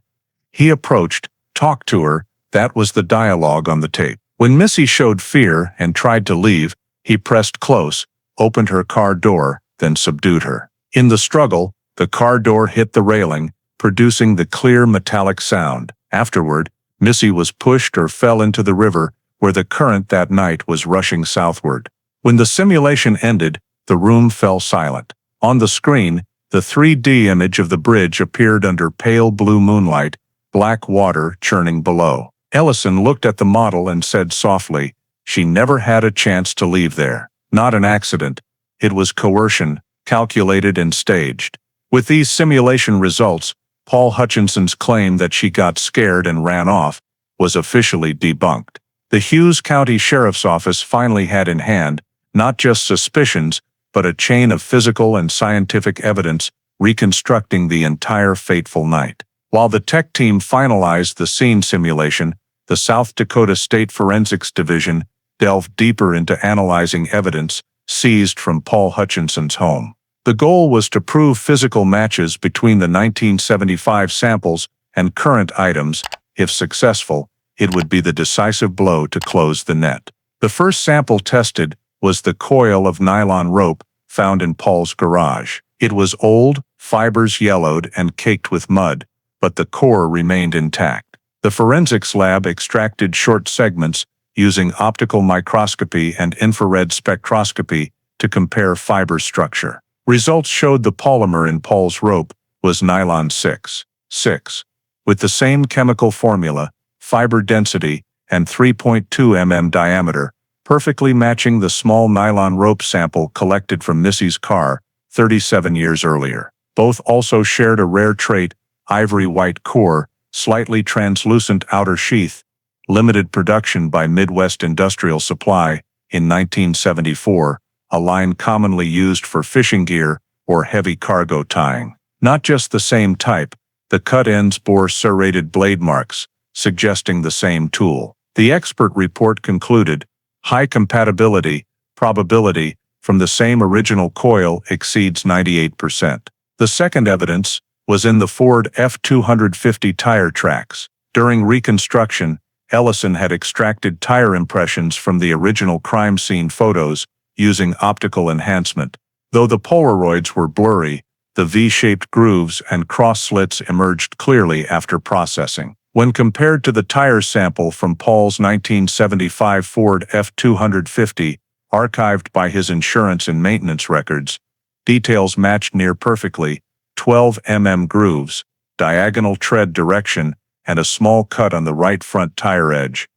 He approached, talked to her. That was the dialogue on the tape. When Missy showed fear and tried to leave, he pressed close, opened her car door, then subdued her. In the struggle, the car door hit the railing, producing the clear metallic sound. Afterward, Missy was pushed or fell into the river, where the current that night was rushing southward. When the simulation ended, the room fell silent. On the screen, the 3D image of the bridge appeared under pale blue moonlight, black water churning below. Ellison looked at the model and said softly, "She never had a chance to leave there. Not an accident. It was coercion, calculated and staged." With these simulation results, Paul Hutchinson's claim that she got scared and ran off was officially debunked. The Hughes County Sheriff's Office finally had in hand not just suspicions, but a chain of physical and scientific evidence reconstructing the entire fateful night. While the tech team finalized the scene simulation, the South Dakota State Forensics Division delved deeper into analyzing evidence seized from Paul Hutchinson's home. The goal was to prove physical matches between the 1975 samples and current items. If successful, it would be the decisive blow to close the net. The first sample tested was the coil of nylon rope found in Paul's garage. It was old, fibers yellowed and caked with mud, but the core remained intact. The forensics lab extracted short segments using optical microscopy and infrared spectroscopy to compare fiber structure. Results showed the polymer in Paul's rope was nylon 6,6, with the same chemical formula, fiber density, and 3.2 mm diameter, perfectly matching the small nylon rope sample collected from Missy's car 37 years earlier. Both also shared a rare trait, ivory white core, slightly translucent outer sheath, limited production by Midwest Industrial Supply in 1974, a line commonly used for fishing gear or heavy cargo tying. Not just the same type, the cut ends bore serrated blade marks, suggesting the same tool. The expert report concluded, high compatibility, probability, from the same original coil exceeds 98%. The second evidence was in the Ford F-250 tire tracks. During reconstruction, Ellison had extracted tire impressions from the original crime scene photos using optical enhancement. Though the Polaroids were blurry, the V-shaped grooves and cross slits emerged clearly after processing. When compared to the tire sample from Paul's 1975 Ford F-250, archived by his insurance and maintenance records, details matched near perfectly: 12 mm grooves, diagonal tread direction, and a small cut on the right front tire edge,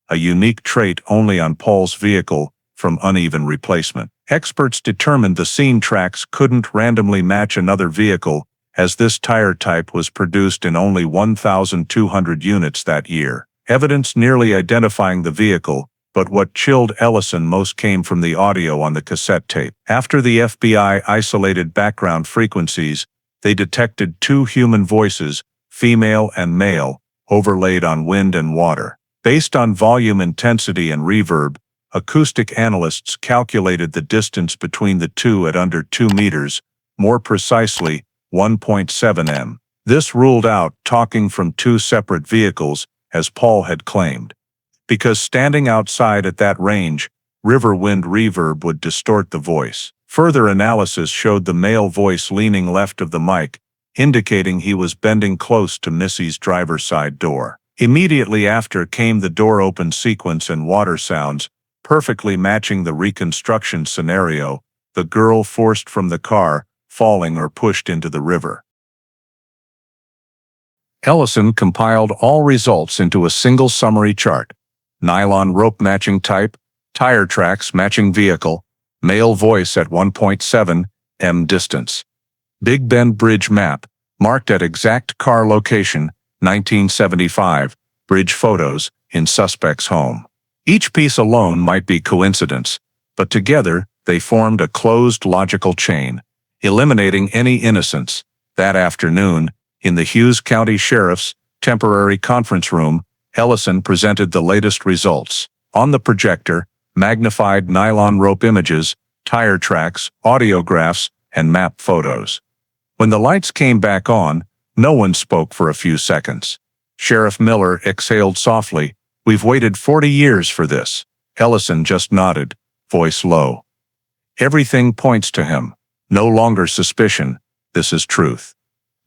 a unique trait only on Paul's vehicle from uneven replacement. Experts determined the scene tracks couldn't randomly match another vehicle, as this tire type was produced in only 1,200 units that year. Evidence nearly identifying the vehicle, but what chilled Ellison most came from the audio on the cassette tape. After the FBI isolated background frequencies, they detected two human voices, female and male, overlaid on wind and water. Based on volume intensity and reverb, acoustic analysts calculated the distance between the two at under 2 meters, more precisely, 1.7 m. This ruled out talking from two separate vehicles, as Paul had claimed. Because standing outside at that range, river wind reverb would distort the voice. Further analysis showed the male voice leaning left of the mic, indicating he was bending close to Missy's driver's side door. Immediately after came the door open sequence and water sounds, perfectly matching the reconstruction scenario, the girl forced from the car, falling or pushed into the river. Ellison compiled all results into a single summary chart: nylon rope matching type, tire tracks matching vehicle, male voice at 1.7 m distance. Big Bend Bridge map, marked at exact car location, 1975, bridge photos, in suspect's home. Each piece alone might be coincidence, but together they formed a closed logical chain. eliminating any innocence. That afternoon, in the Hughes County Sheriff's temporary conference room, Ellison presented the latest results. On the projector, magnified nylon rope images, tire tracks, audiographs, and map photos. When the lights came back on, no one spoke for a few seconds. Sheriff Miller exhaled softly. "We've waited 40 years for this." Ellison just nodded, voice low. "Everything points to him. No longer suspicion. This is truth."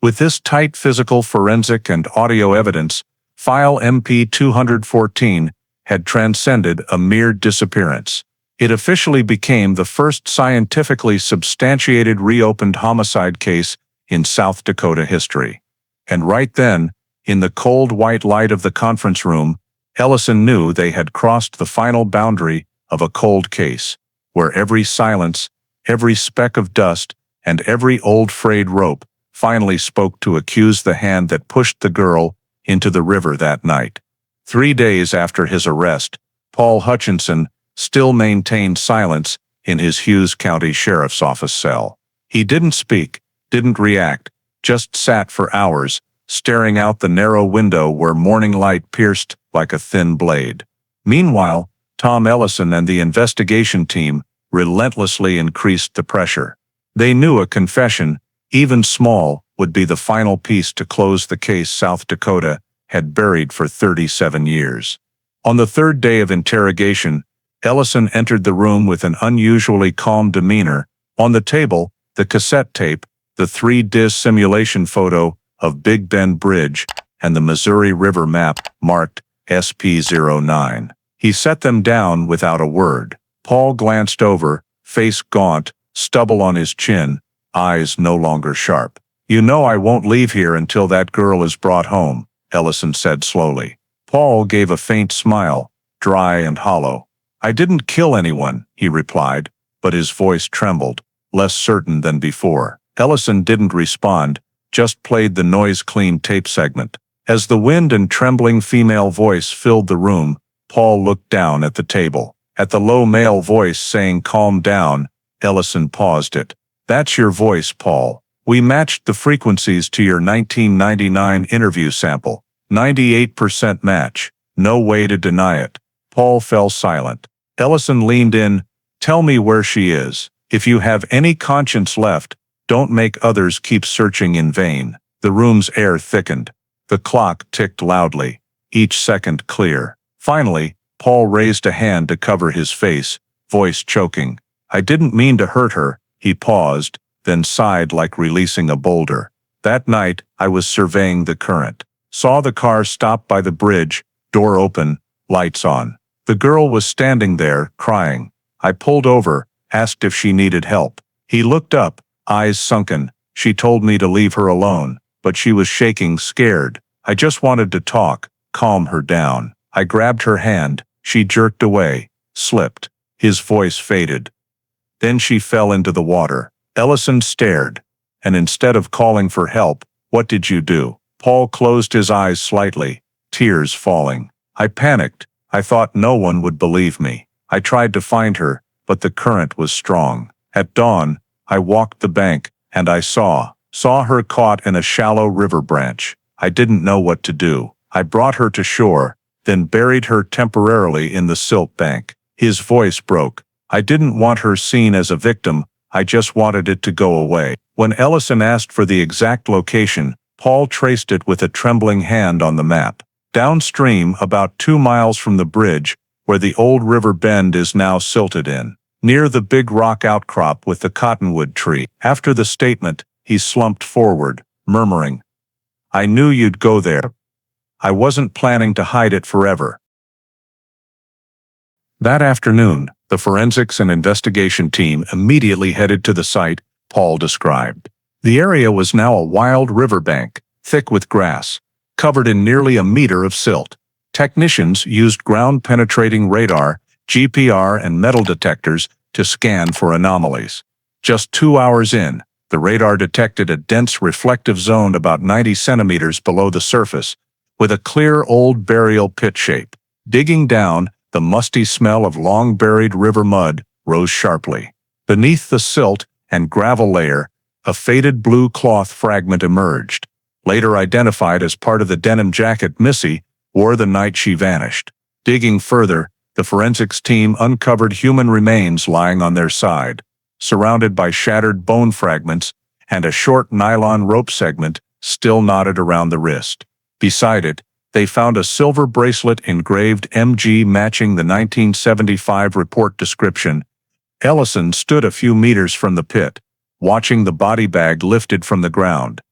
With this tight physical, forensic, and audio evidence, File MP 214 had transcended a mere disappearance. It officially became the first scientifically substantiated reopened homicide case in South Dakota history. And right then, in the cold white light of the conference room, Ellison knew they had crossed the final boundary of a cold case, where every silence, every speck of dust, and every old frayed rope finally spoke to accuse the hand that pushed the girl into the river that night. 3 days after his arrest, Paul Hutchinson still maintained silence in his Hughes County Sheriff's Office cell. He didn't speak, didn't react, just sat for hours, staring out the narrow window where morning light pierced like a thin blade. Meanwhile, Tom Ellison and the investigation team relentlessly increased the pressure. They knew a confession, even small, would be the final piece to close the case South Dakota had buried for 37 years. On the third day of interrogation, Ellison entered the room with an unusually calm demeanor. On the table, the cassette tape, the 3-disc simulation photo of Big Bend Bridge, and the Missouri River map, marked SP09. He set them down without a word. Paul glanced over, face gaunt, stubble on his chin, eyes no longer sharp. "You know I won't leave here until that girl is brought home," Ellison said slowly. Paul gave a faint smile, dry and hollow. "I didn't kill anyone," he replied, but his voice trembled, less certain than before. Ellison didn't respond, just played the noise-clean tape segment. As the wind and trembling female voice filled the room, Paul looked down at the table. At the low male voice saying "calm down," Ellison paused it. "That's your voice, Paul. We matched the frequencies to your 1999 interview sample. 98% match. No way to deny it." Paul fell silent. Ellison leaned in. "Tell me where she is. If you have any conscience left, don't make others keep searching in vain." The room's air thickened. The clock ticked loudly, each second clear. Finally, Paul raised a hand to cover his face, voice choking. "I didn't mean to hurt her." He paused, then sighed like releasing a boulder. "That night, I was surveying the current. Saw the car stop by the bridge, door open, lights on. The girl was standing there, crying. I pulled over, asked if she needed help. He looked up, eyes sunken. She told me to leave her alone, but she was shaking, scared. I just wanted to talk, calm her down. I grabbed her hand. She jerked away, slipped. His voice faded. Then she fell into the water." Ellison stared. "And instead of calling for help, what did you do?" Paul closed his eyes slightly, tears falling. "I panicked. I thought no one would believe me. I tried to find her, but the current was strong. At dawn, I walked the bank, and I saw her caught in a shallow river branch. I didn't know what to do. I brought her to shore, then buried her temporarily in the silt bank." His voice broke. "I didn't want her seen as a victim. I just wanted it to go away." When Ellison asked for the exact location, Paul traced it with a trembling hand on the map. Downstream, about 2 miles from the bridge, where the old river bend is now silted in, near the big rock outcrop with the cottonwood tree. After the statement, he slumped forward, murmuring, "I knew you'd go there. I wasn't planning to hide it forever." That afternoon, the forensics and investigation team immediately headed to the site Paul described. The area was now a wild riverbank, thick with grass, covered in nearly a meter of silt. Technicians used ground-penetrating radar, GPR, and metal detectors to scan for anomalies. Just 2 hours in, the radar detected a dense reflective zone about 90 centimeters below the surface, with a clear old burial pit shape. Digging down, the musty smell of long-buried river mud rose sharply. Beneath the silt and gravel layer, a faded blue cloth fragment emerged. Later identified as part of the denim jacket Missy wore the night she vanished. Digging further, the forensics team uncovered human remains lying on their side, surrounded by shattered bone fragments and a short nylon rope segment still knotted around the wrist. Beside it, they found a silver bracelet engraved MG matching the 1975 report description. Ellison stood a few meters from the pit, watching the body bag lifted from the ground.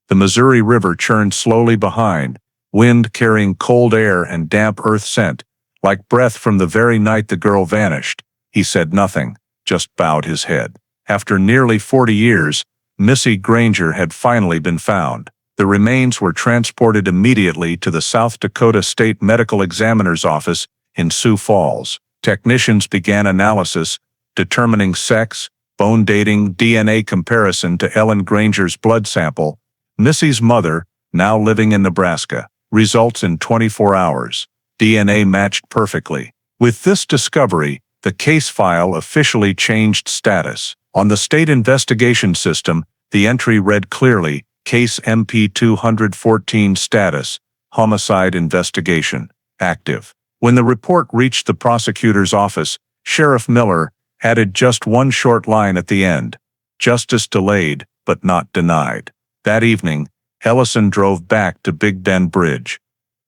The Missouri River churned slowly behind, wind carrying cold air and damp earth scent, like breath from the very night the girl vanished. He said nothing, just bowed his head. After nearly 40 years, Melissa Granger had finally been found. The remains were transported immediately to the South Dakota State Medical Examiner's office in Sioux Falls. Technicians began analysis, determining sex, bone dating, DNA comparison to Ellen Granger's blood sample. Missy's mother, now living in Nebraska, results in 24 hours. DNA matched perfectly. With this discovery, the case file officially changed status. On the state investigation system, the entry read clearly, Case MP 214 status, homicide investigation, active. When the report reached the prosecutor's office, Sheriff Miller added just one short line at the end. Justice delayed, but not denied. That evening, Ellison drove back to Big Bend Bridge.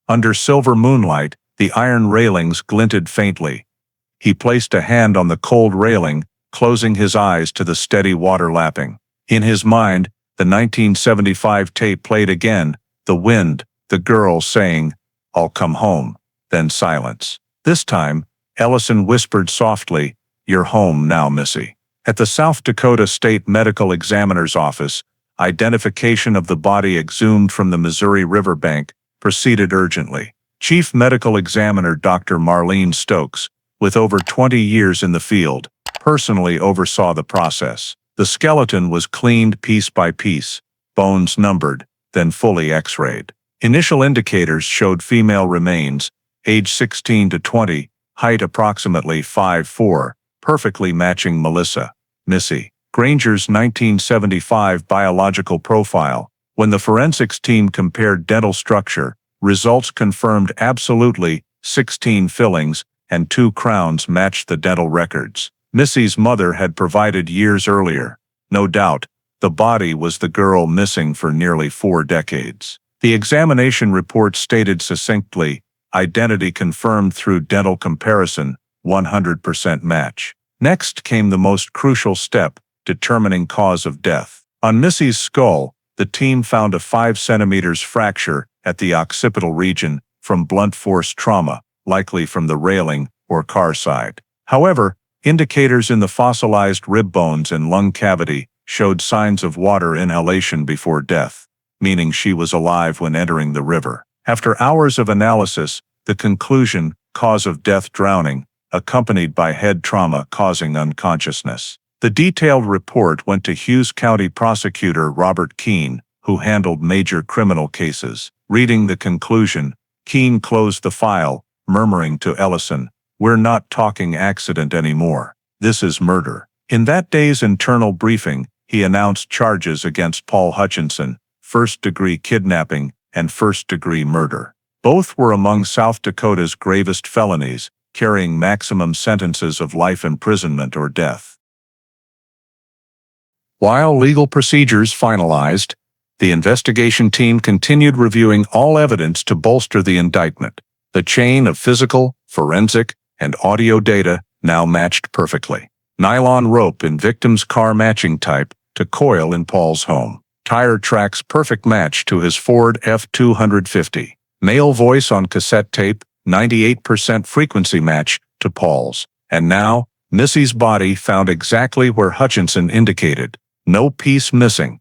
Under silver moonlight, the iron railings glinted faintly. He placed a hand on the cold railing, closing his eyes to the steady water lapping. In his mind, the 1975 tape played again, the wind, the girl saying, "I'll come home," then silence. This time, Ellison whispered softly, "You're home now, Missy." At the South Dakota State Medical Examiner's office, identification of the body exhumed from the Missouri riverbank proceeded urgently. Chief Medical Examiner Dr. Marlene Stokes, with over 20 years in the field, personally oversaw the process. The skeleton was cleaned piece by piece, bones numbered, then fully x-rayed. Initial indicators showed female remains, age 16 to 20, height approximately 5'4", perfectly matching Melissa Granger's 1975 biological profile. When the forensics team compared dental structure, results confirmed absolutely 16 fillings and 2 crowns matched the dental records Missy's mother had provided years earlier. No doubt, the body was the girl missing for nearly 4 decades. The examination report stated succinctly, identity confirmed through dental comparison, 100% match. Next came the most crucial step, determining cause of death. On Missy's skull, the team found a 5 centimeters fracture at the occipital region from blunt force trauma, likely from the railing or car side. However, indicators in the fossilized rib bones and lung cavity showed signs of water inhalation before death, meaning she was alive when entering the river. After hours of analysis, the conclusion, cause of death drowning, accompanied by head trauma causing unconsciousness. The detailed report went to Hughes County Prosecutor Robert Keene, who handled major criminal cases. Reading the conclusion, Keene closed the file, murmuring to Ellison, "We're not talking accident anymore. This is murder." In that day's internal briefing, he announced charges against Paul Hutchinson, first-degree kidnapping and first-degree murder. Both were among South Dakota's gravest felonies, carrying maximum sentences of life imprisonment or death. While legal procedures finalized, the investigation team continued reviewing all evidence to bolster the indictment. The chain of physical, forensic, and audio data now matched perfectly. Nylon rope in victim's car matching type to coil in Paul's home. Tire tracks perfect match to his Ford F-250. Male voice on cassette tape, 98% frequency match to Paul's. And now, Missy's body found exactly where Hutchinson indicated. No piece missing.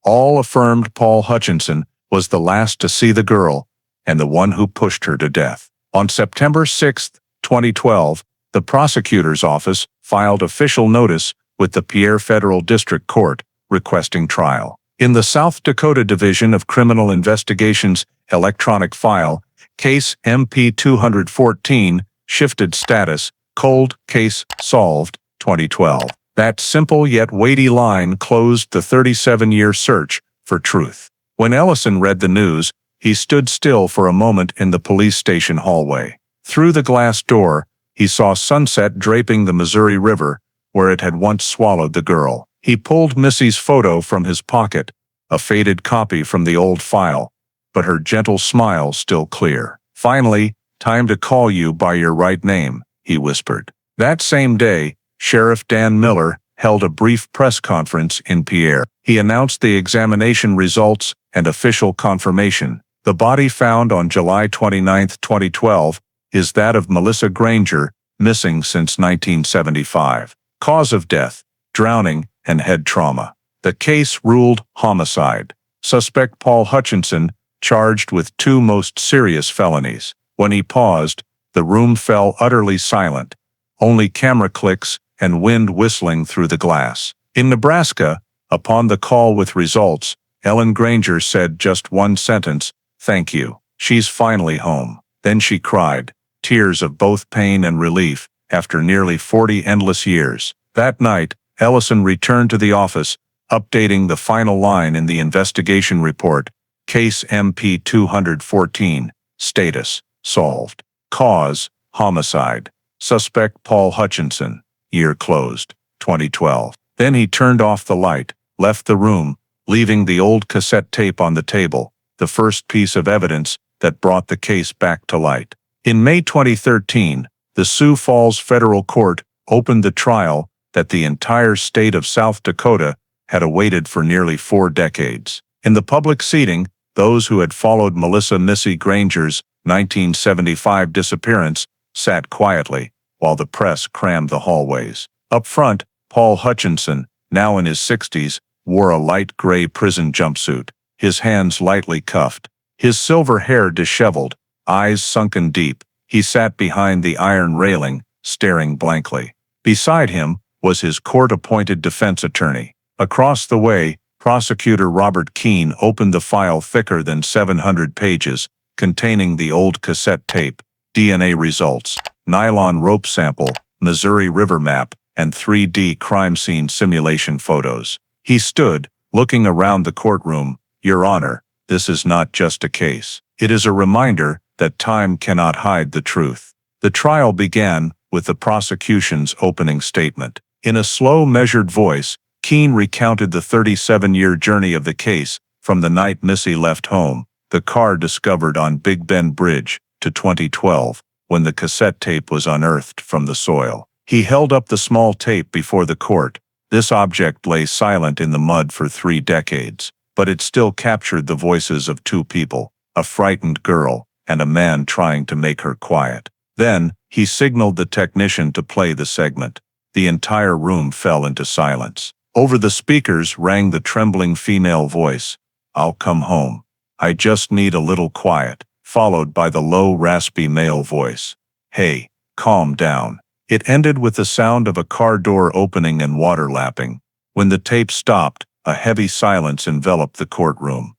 All affirmed Paul Hutchinson was the last to see the girl and the one who pushed her to death. On September 6, 2012, the prosecutor's office filed official notice with the Pierre Federal District Court requesting trial. In the South Dakota Division of Criminal Investigations electronic file, Case MP 214, shifted status, cold case solved, 2012. That simple yet weighty line closed the 37-year search for truth. When Ellison read the news, he stood still for a moment in the police station hallway. Through the glass door, he saw sunset draping the Missouri River, where it had once swallowed the girl. He pulled Missy's photo from his pocket, a faded copy from the old file, but her gentle smile still clear. "Finally, time to call you by your right name," he whispered. That same day, Sheriff Dan Miller held a brief press conference in Pierre. He announced the examination results and official confirmation. The body found on July 29, 2012, is that of Melissa Granger, missing since 1975. Cause of death: drowning and head trauma. The case ruled homicide. Suspect Paul Hutchinson, charged with 2 most serious felonies. When he paused, the room fell utterly silent, only camera clicks and wind whistling through the glass. In Nebraska, upon the call with results, Ellen Granger said just one sentence: "Thank you. She's finally home." Then she cried, tears of both pain and relief, after nearly 40 endless years. That night, Ellison returned to the office, updating the final line in the investigation report: Case MP 214, status: solved. Cause: homicide. Suspect Paul Hutchinson. Year closed: 2012. Then he turned off the light, left the room, leaving the old cassette tape on the table, the first piece of evidence that brought the case back to light. In May 2013, the Sioux Falls Federal Court opened the trial that the entire state of South Dakota had awaited for nearly 4 decades. In the public seating, those who had followed Melissa "Missy" Granger's 1975 disappearance sat quietly, while the press crammed the hallways. Up front, Paul Hutchinson, now in his 60s, wore a light gray prison jumpsuit, his hands lightly cuffed, his silver hair disheveled, eyes sunken deep. He sat behind the iron railing, staring blankly. Beside him was his court-appointed defense attorney. Across the way, prosecutor Robert Keene opened the file thicker than 700 pages, containing the old cassette tape, DNA results, nylon rope sample, Missouri River map, and 3D crime scene simulation photos. He stood, looking around the courtroom. "Your Honor, this is not just a case. It is a reminder that time cannot hide the truth." The trial began with the prosecution's opening statement. In a slow, measured voice, Keene recounted the 37-year journey of the case, from the night Missy left home, the car discovered on Big Bend Bridge, to 2012, when the cassette tape was unearthed from the soil. He held up the small tape before the court. This object lay silent in the mud for 3 decades, but it still captured the voices of 2 people, a frightened girl and a man trying to make her quiet. Then, he signaled the technician to play the segment. The entire room fell into silence. Over the speakers rang the trembling female voice: "I'll come home. I just need a little quiet," followed by the low, raspy male voice: "Hey, calm down." It ended with the sound of a car door opening and water lapping. When the tape stopped, a heavy silence enveloped the courtroom.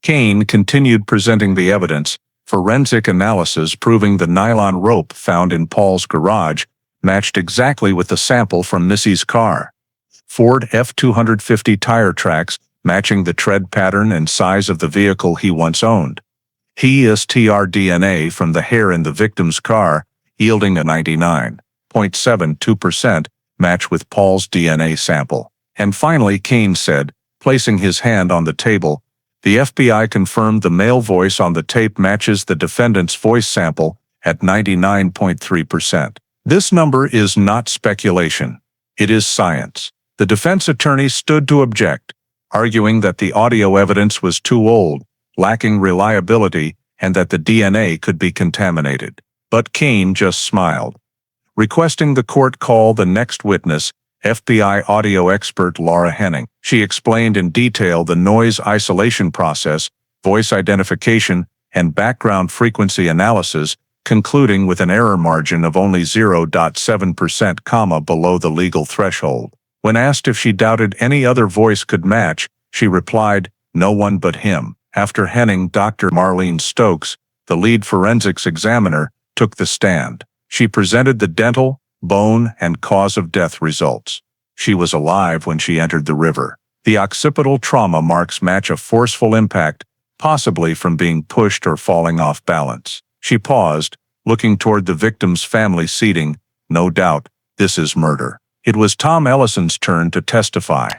Keene continued presenting the evidence, forensic analysis proving the nylon rope found in Paul's garage matched exactly with the sample from Missy's car. Ford F-250 tire tracks matching the tread pattern and size of the vehicle he once owned. HESTR DNA from the hair in the victim's car, yielding a 99.72% match with Paul's DNA sample. And finally, Keene said, placing his hand on the table, "The FBI confirmed the male voice on the tape matches the defendant's voice sample at 99.3%. This number is not speculation. It is science." The defense attorney stood to object, arguing that the audio evidence was too old, lacking reliability, and that the DNA could be contaminated. But Keene just smiled. Requesting the court call the next witness, FBI audio expert Laura Henning. She explained in detail the noise isolation process, voice identification, and background frequency analysis, concluding with an error margin of only 0.7%, below the legal threshold. When asked if she doubted any other voice could match, she replied, "No one but him." After Henning, Dr. Marlene Stokes, the lead forensics examiner, took the stand. She presented the dental, bone, and cause of death results. She was alive when she entered the river. The occipital trauma marks match a forceful impact, possibly from being pushed or falling off balance. She paused, looking toward the victim's family seating. No doubt, this is murder. It was Tom Ellison's turn to testify.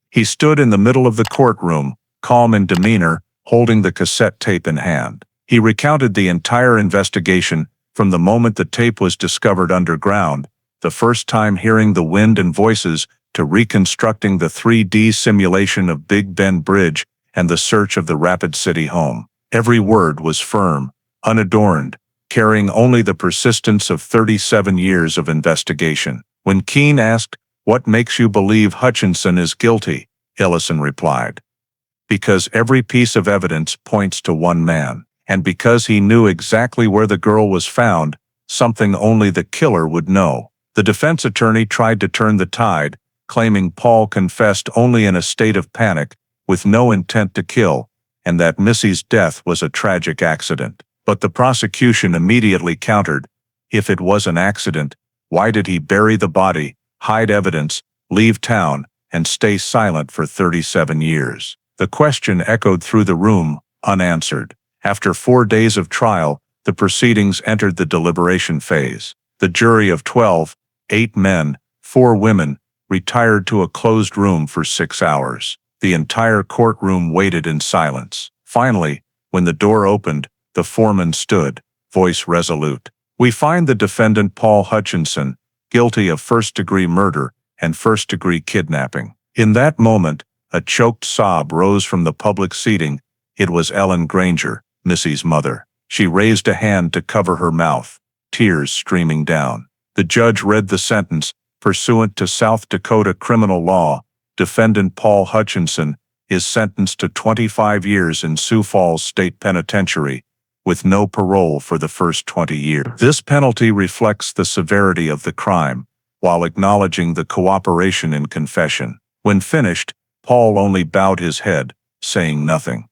He stood in the middle of the courtroom, calm in demeanor, holding the cassette tape in hand. He recounted the entire investigation, from the moment the tape was discovered underground, the first time hearing the wind and voices, to reconstructing the 3D simulation of Big Bend Bridge and the search of the Rapid City home. Every word was firm, unadorned, carrying only the persistence of 37 years of investigation. When Keene asked, "What makes you believe Hutchinson is guilty?" Ellison replied, "Because every piece of evidence points to one man, and because he knew exactly where the girl was found, something only the killer would know." The defense attorney tried to turn the tide, claiming Paul confessed only in a state of panic, with no intent to kill, and that Missy's death was a tragic accident. But the prosecution immediately countered, if it was an accident, why did he bury the body, hide evidence, leave town, and stay silent for 37 years? The question echoed through the room, unanswered. After 4 days of trial, the proceedings entered the deliberation phase. The jury of 12, 8 men, 4 women, retired to a closed room for 6 hours. The entire courtroom waited in silence. Finally, when the door opened, the foreman stood, voice resolute. "We find the defendant Paul Hutchinson guilty of first-degree murder and first-degree kidnapping." In that moment, a choked sob rose from the public seating. It was Ellen Granger, Missy's mother. She raised a hand to cover her mouth, tears streaming down. The judge read the sentence. Pursuant to South Dakota criminal law, defendant Paul Hutchinson is sentenced to 25 years in Sioux Falls State Penitentiary, with no parole for the first 20 years. This penalty reflects the severity of the crime, while acknowledging the cooperation in confession. When finished, Paul only bowed his head, saying nothing.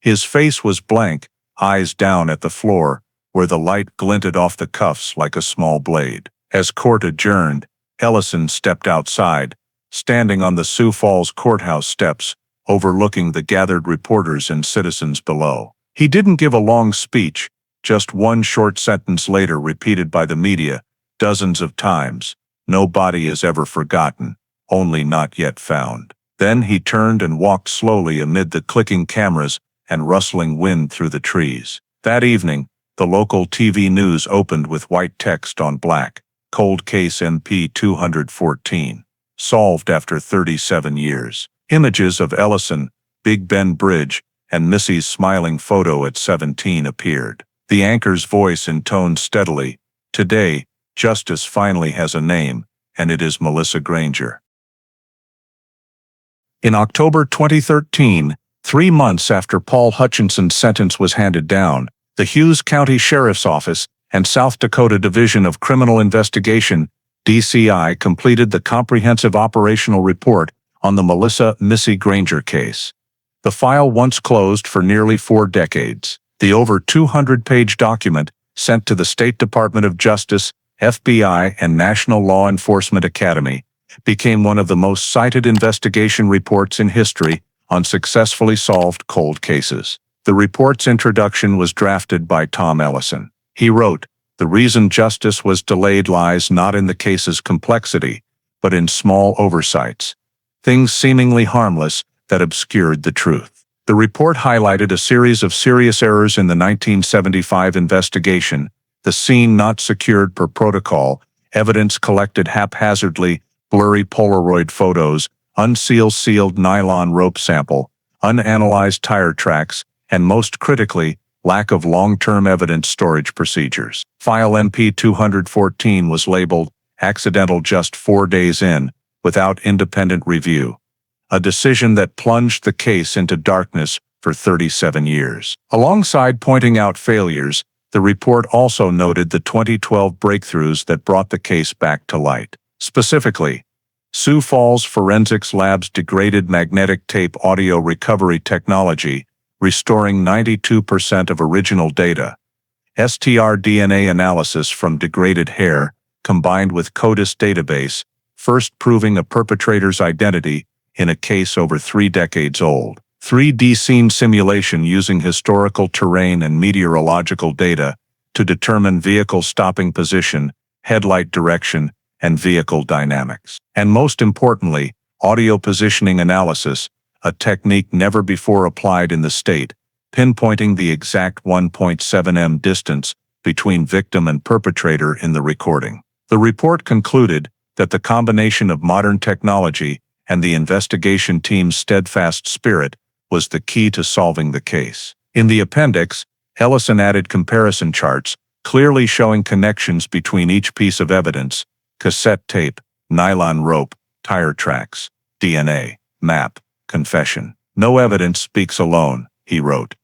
His face was blank, eyes down at the floor, where the light glinted off the cuffs like a small blade. As court adjourned, Ellison stepped outside, standing on the Sioux Falls courthouse steps, overlooking the gathered reporters and citizens below. He didn't give a long speech, just one short sentence later repeated by the media dozens of times. "No body is ever forgotten, only not yet found." Then he turned and walked slowly amid the clicking cameras and rustling wind through the trees. That evening, the local TV news opened with white text on black. Cold case MP 214. Solved after 37 years. Images of Ellison, Big Bend Bridge, and Missy's smiling photo at 17 appeared. The anchor's voice intoned steadily, "Today, justice finally has a name, and it is Melissa Granger." In October 2013, 3 months after Paul Hutchinson's sentence was handed down, the Hughes County Sheriff's Office and South Dakota Division of Criminal Investigation, DCI, completed the comprehensive operational report on the Melissa "Missy" Granger case. The file once closed for nearly 4 decades. The over 200-page document, sent to the State Department of Justice, FBI, and National Law Enforcement Academy, became one of the most cited investigation reports in history on successfully solved cold cases. The report's introduction was drafted by Tom Ellison. He wrote, "The reason justice was delayed lies not in the case's complexity, but in small oversights, things seemingly harmless that obscured the truth." The report highlighted a series of serious errors in the 1975 investigation: the scene not secured per protocol, evidence collected haphazardly, blurry Polaroid photos, unsealed nylon rope sample, unanalyzed tire tracks, and most critically, lack of long-term evidence storage procedures. File MP 214 was labeled accidental just 4 days in, without independent review. A decision that plunged the case into darkness for 37 years. Alongside pointing out failures, the report also noted the 2012 breakthroughs that brought the case back to light. Specifically, Sioux Falls Forensics Lab's degraded magnetic tape audio recovery technology, restoring 92% of original data. STR DNA analysis from degraded hair, combined with CODIS database, first proving a perpetrator's identity in a case over 3 decades old. 3D scene simulation using historical terrain and meteorological data to determine vehicle stopping position, headlight direction, and vehicle dynamics. And most importantly, audio positioning analysis, a technique never before applied in the state, pinpointing the exact 1.7 m distance between victim and perpetrator in the recording. The report concluded that the combination of modern technology and the investigation team's steadfast spirit was the key to solving the case. In the appendix, Ellison added comparison charts, clearly showing connections between each piece of evidence: cassette tape, nylon rope, tire tracks, DNA, map, confession. "No evidence speaks alone," he wrote,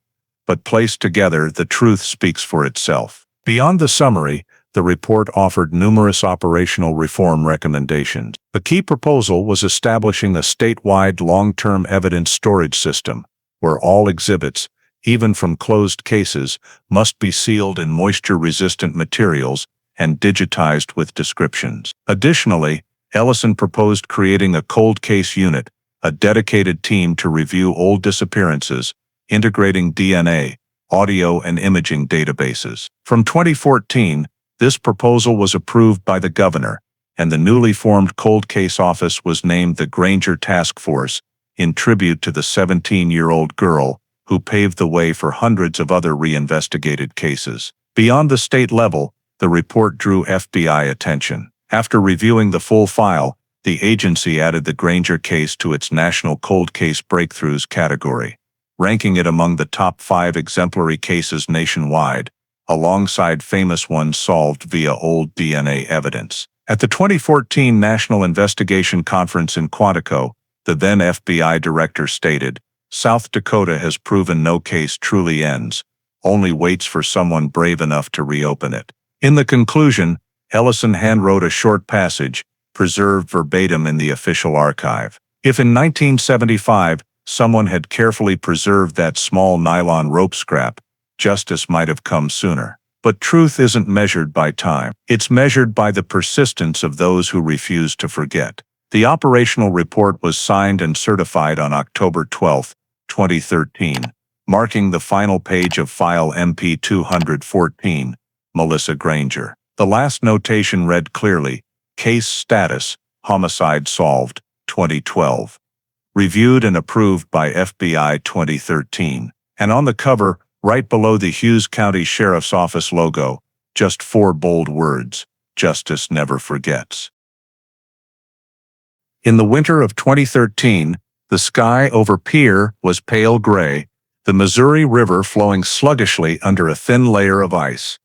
"but placed together, the truth speaks for itself." Beyond the summary, the report offered numerous operational reform recommendations. The key proposal was establishing a statewide long-term evidence storage system, where all exhibits, even from closed cases, must be sealed in moisture-resistant materials and digitized with descriptions. Additionally, Ellison proposed creating a cold case unit, a dedicated team to review old disappearances, integrating DNA, audio, and imaging databases. From 2014, this proposal was approved by the governor, and the newly formed cold case office was named the Granger Task Force, in tribute to the 17-year-old girl who paved the way for hundreds of other reinvestigated cases. Beyond the state level, the report drew FBI attention. After reviewing the full file, the agency added the Granger case to its National Cold Case Breakthroughs category, ranking it among the top 5 exemplary cases nationwide, alongside famous ones solved via old DNA evidence. At the 2014 National Investigation Conference in Quantico, the then FBI director stated, "South Dakota has proven no case truly ends, only waits for someone brave enough to reopen it." In the conclusion, Ellison handwrote a short passage, preserved verbatim in the official archive. If in 1975, someone had carefully preserved that small nylon rope scrap, justice might have come sooner. But truth isn't measured by time. It's measured by the persistence of those who refuse to forget. The operational report was signed and certified on October 12, 2013, marking the final page of file MP 214, Melissa Granger. The last notation read clearly, "Case status, homicide solved, 2012. Reviewed and approved by FBI 2013. And on the cover, right below the Hughes County Sheriff's Office logo, just 4 bold words: "Justice never forgets." In the winter of 2013, the sky over Pierre was pale gray, the Missouri River flowing sluggishly under a thin layer of ice.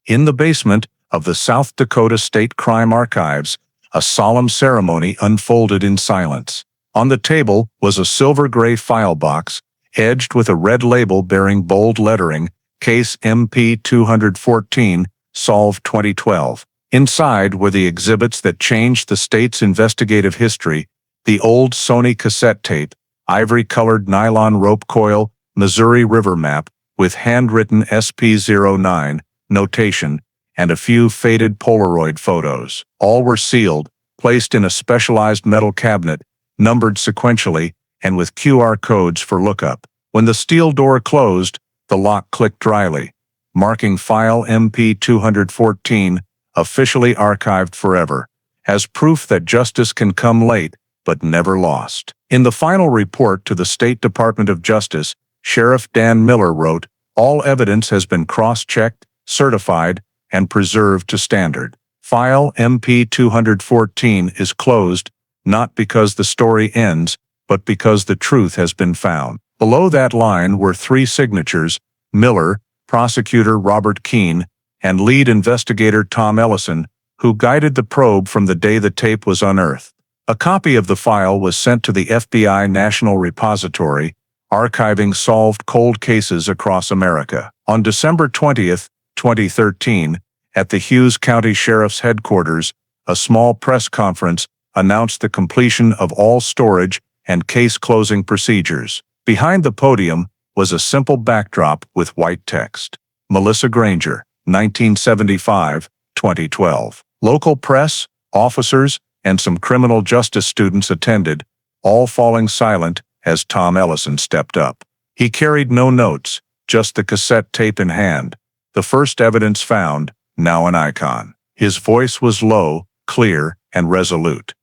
In the basement of the South Dakota State Crime Archives, a solemn ceremony unfolded in silence. On the table was a silver-gray file box, edged with a red label bearing bold lettering, Case MP 214, Solved 2012. Inside were the exhibits that changed the state's investigative history: the old Sony cassette tape, ivory-colored nylon rope coil, Missouri River map, with handwritten SP09 notation, and a few faded Polaroid photos. All were sealed, placed in a specialized metal cabinet, numbered sequentially, and with QR codes for lookup. When the steel door closed, the lock clicked dryly, marking file MP 214 officially archived forever, as proof that justice can come late, but never lost. In the final report to the State Department of Justice, Sheriff Dan Miller wrote, "All evidence has been cross-checked, certified, and preserved to standard. File MP 214 is closed, not because the story ends, but because the truth has been found." Below that line were 3 signatures: Miller, prosecutor Robert Keene, and lead investigator Tom Ellison, who guided the probe from the day the tape was unearthed. A copy of the file was sent to the FBI National Repository, archiving solved cold cases across America. On December 20, 2013, at the Hughes County Sheriff's headquarters, a small press conference announced the completion of all storage and case closing procedures. Behind the podium was a simple backdrop with white text: Melissa Granger, 1975-2012. Local press, officers, and some criminal justice students attended, all falling silent as Tom Ellison stepped up. He carried no notes, just the cassette tape in hand, the first evidence found, now an icon. His voice was low, clear, and resolute.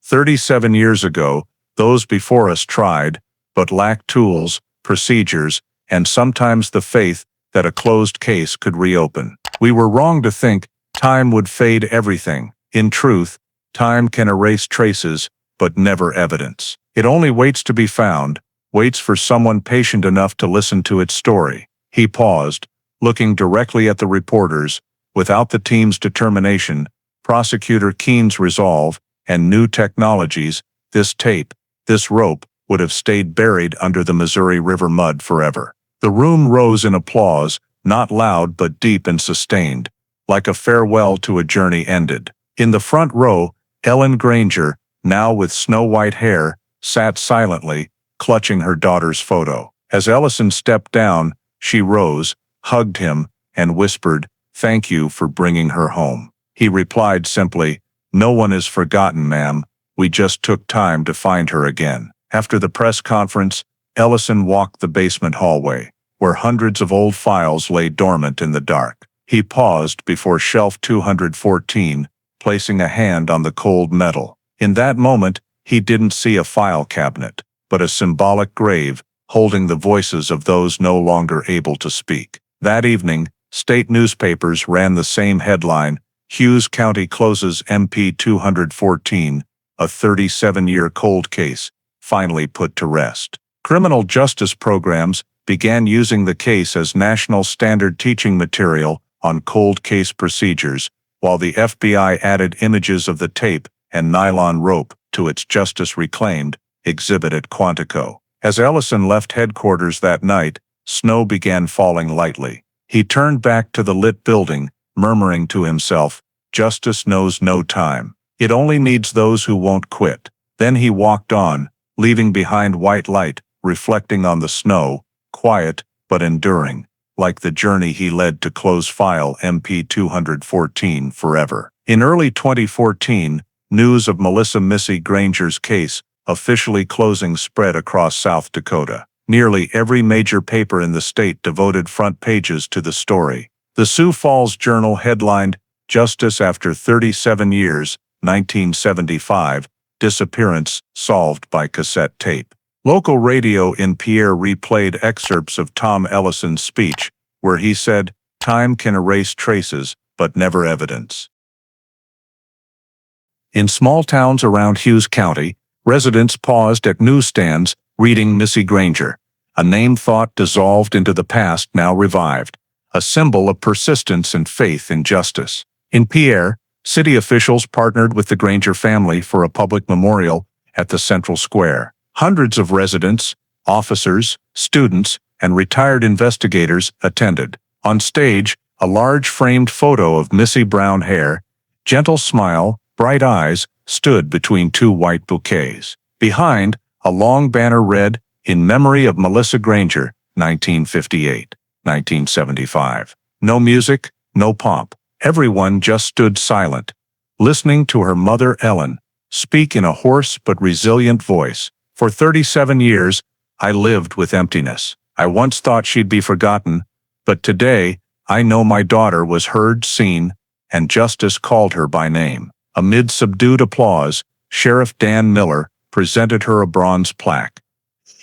37 years ago, those before us tried, but lacked tools, procedures, and sometimes the faith that a closed case could reopen. We were wrong to think time would fade everything. In truth, time can erase traces, but never evidence. It only waits to be found, waits for someone patient enough to listen to its story. He paused, looking directly at the reporters. Without the team's determination, Prosecutor Keene's resolve, and new technologies, this tape, this rope, would have stayed buried under the Missouri River mud forever. The room rose in applause, not loud but deep and sustained, like a farewell to a journey ended. In the front row, Ellen Granger, now with snow-white hair, sat silently, clutching her daughter's photo. As Ellison stepped down, she rose, hugged him, and whispered, "Thank you for bringing her home." He replied simply, "No one is forgotten, ma'am. We just took time to find her again." After the press conference, Ellison walked the basement hallway, where hundreds of old files lay dormant in the dark. He paused before shelf 214, placing a hand on the cold metal. In that moment, he didn't see a file cabinet, but a symbolic grave, holding the voices of those no longer able to speak. That evening, state newspapers ran the same headline: Hughes County closes MP 214, a 37-year cold case, finally put to rest. Criminal justice programs began using the case as national standard teaching material on cold case procedures, while the FBI added images of the tape and nylon rope to its Justice Reclaimed exhibit at Quantico. As Ellison left headquarters that night, snow began falling lightly. He turned back to the lit building, murmuring to himself, "Justice knows no time. It only needs those who won't quit." Then he walked on, leaving behind white light, reflecting on the snow, quiet but enduring, like the journey he led to close file MP 214 forever. In early 2014, news of Melissa Granger's case officially closing spread across South Dakota. Nearly every major paper in the state devoted front pages to the story. The Sioux Falls Journal headlined, "Justice After 37 Years, 1975, Disappearance Solved by Cassette Tape." Local radio in Pierre replayed excerpts of Tom Ellison's speech, where he said, "Time can erase traces, but never evidence." In small towns around Hughes County, residents paused at newsstands, reading Missy Granger, a name thought dissolved into the past now revived, a symbol of persistence and faith in justice. In Pierre, city officials partnered with the Granger family for a public memorial at the Central Square. Hundreds of residents, officers, students, and retired investigators attended. On stage, a large framed photo of Missy brown hair, gentle smile, bright eyes, stood between two white bouquets. Behind, a long banner read, "In memory of Melissa Granger, 1958, 1975. No music, no pomp. Everyone just stood silent, listening to her mother Ellen speak in a hoarse but resilient voice. "For 37 years, I lived with emptiness. I once thought she'd be forgotten, but today, I know my daughter was heard, seen, and justice called her by name." Amid subdued applause, Sheriff Dan Miller presented her a bronze plaque.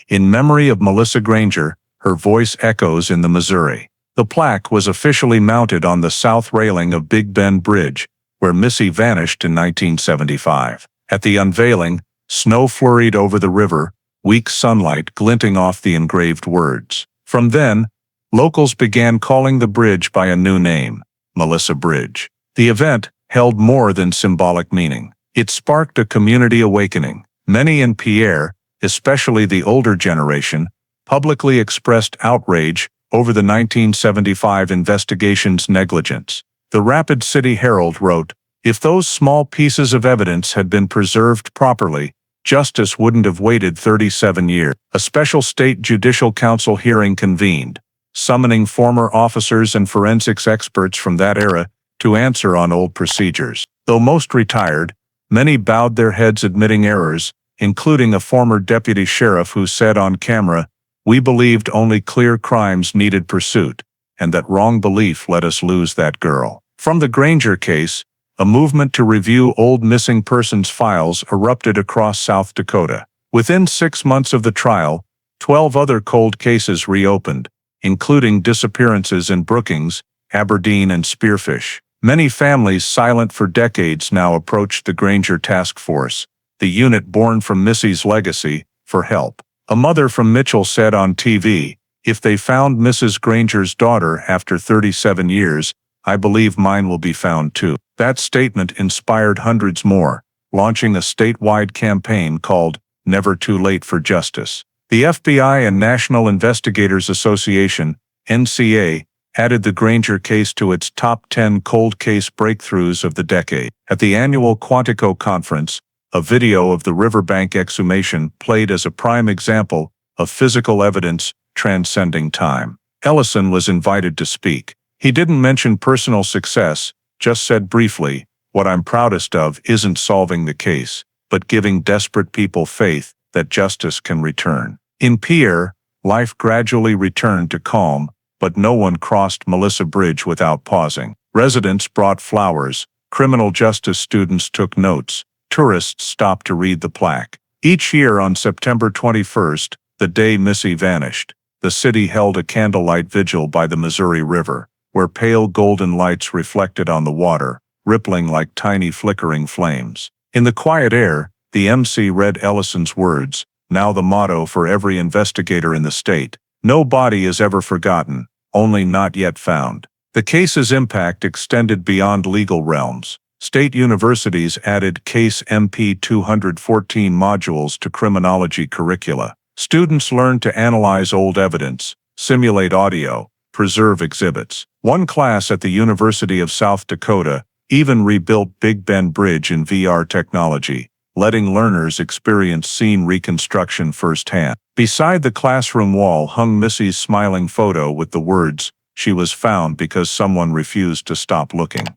"In memory of Melissa Granger," her voice echoes in the Missouri. The plaque was officially mounted on the south railing of Big Bend Bridge, where Missy vanished in 1975. At the unveiling, snow flurried over the river, weak sunlight glinting off the engraved words. From then, locals began calling the bridge by a new name, Melissa Bridge. The event held more than symbolic meaning. It sparked a community awakening. Many in Pierre, especially the older generation, publicly expressed outrage over the 1975 investigation's negligence. The Rapid City Herald wrote, "If those small pieces of evidence had been preserved properly, justice wouldn't have waited 37 years." A special state judicial council hearing convened, summoning former officers and forensics experts from that era to answer on old procedures. Though most retired, many bowed their heads admitting errors, including a former deputy sheriff who said on camera, "We believed only clear crimes needed pursuit, and that wrong belief let us lose that girl." From the Granger case, a movement to review old missing persons files erupted across South Dakota. Within 6 months of the trial, 12 other cold cases reopened, including disappearances in Brookings, Aberdeen, and Spearfish. Many families silent for decades now approached the Granger Task Force, the unit born from Missy's legacy, for help. A mother from Mitchell said on TV, "If they found Mrs. Granger's daughter after 37 years, I believe mine will be found too." That statement inspired hundreds more, launching a statewide campaign called Never Too Late for Justice. The FBI and National Investigators Association, NCA, added the Granger case to its top 10 cold case breakthroughs of the decade. At the annual Quantico conference, a video of the riverbank exhumation played as a prime example of physical evidence transcending time. Ellison was invited to speak. He didn't mention personal success, just said briefly, "What I'm proudest of isn't solving the case, but giving desperate people faith that justice can return." In Pierre, life gradually returned to calm, but no one crossed Melissa Bridge without pausing. Residents brought flowers, criminal justice students took notes, tourists stopped to read the plaque. Each year on September 21st, the day Missy vanished, the city held a candlelight vigil by the Missouri River, where pale golden lights reflected on the water, rippling like tiny flickering flames. In the quiet air, the MC read Ellison's words, now the motto for every investigator in the state: "No body is ever forgotten, only not yet found." The case's impact extended beyond legal realms. State universities added Case MP 214 modules to criminology curricula. Students learned to analyze old evidence, simulate audio, preserve exhibits. One class at the University of South Dakota even rebuilt Big Bend Bridge in VR technology, letting learners experience scene reconstruction firsthand. Beside the classroom wall hung Missy's smiling photo with the words, "She was found because someone refused to stop looking."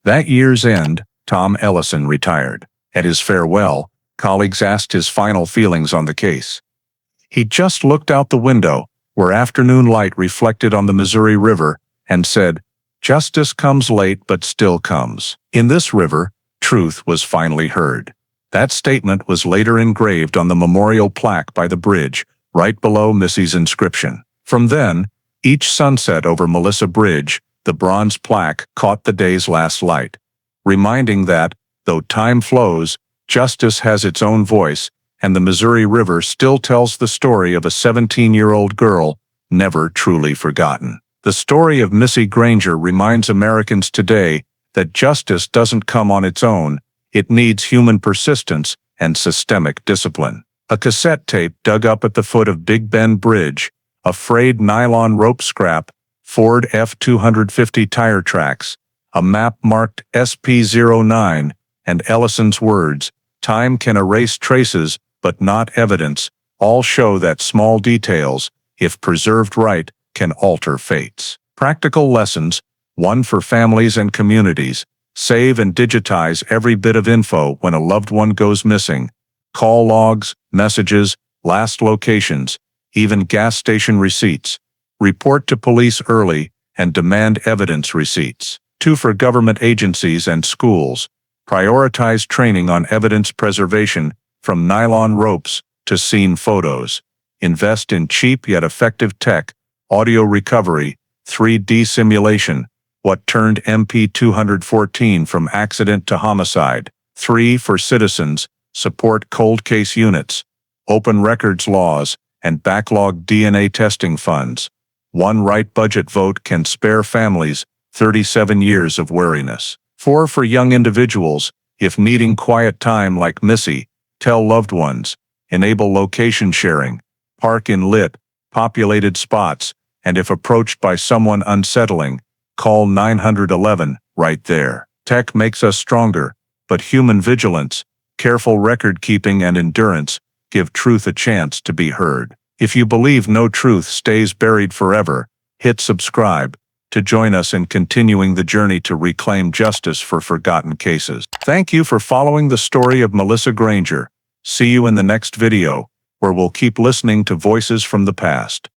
That year's end, Tom Ellison retired. At his farewell, colleagues asked his final feelings on the case. He just looked out the window, where afternoon light reflected on the Missouri River, and said, "Justice comes late but still comes. In this river, truth was finally heard." That statement was later engraved on the memorial plaque by the bridge, right below Missy's inscription. From then, each sunset over Melissa Bridge, the bronze plaque caught the day's last light, reminding that, though time flows, justice has its own voice, and the Missouri River still tells the story of a 17-year-old girl, never truly forgotten. The story of Missy Granger reminds Americans today that justice doesn't come on its own, it needs human persistence and systemic discipline. A cassette tape dug up at the foot of Big Bend Bridge, a frayed nylon rope scrap, Ford F-250 tire tracks, a map marked SP09, and Ellison's words, "Time can erase traces, but not evidence," all show that small details, if preserved right, can alter fates. Practical lessons, one for families and communities: save and digitize every bit of info when a loved one goes missing. Call logs, messages, last locations, even gas station receipts. Report to police early and demand evidence receipts. 2 for government agencies and schools. Prioritize training on evidence preservation, from nylon ropes to scene photos. Invest in cheap yet effective tech, audio recovery, 3D simulation, what turned MP 214 from accident to homicide. 3 for citizens, support cold case units, open records laws, and backlog DNA testing funds. One right budget vote can spare families 37 years of weariness. 4 for young individuals, if needing quiet time like Missy, tell loved ones, enable location sharing, park in lit, populated spots, and if approached by someone unsettling, call 911 right there. Tech makes us stronger, but human vigilance, careful record keeping, and endurance give truth a chance to be heard. If you believe no truth stays buried forever, hit subscribe. to join us in continuing the journey to reclaim justice for forgotten cases. Thank you for following the story of Melissa Granger. See you in the next video, where we'll keep listening to voices from the past.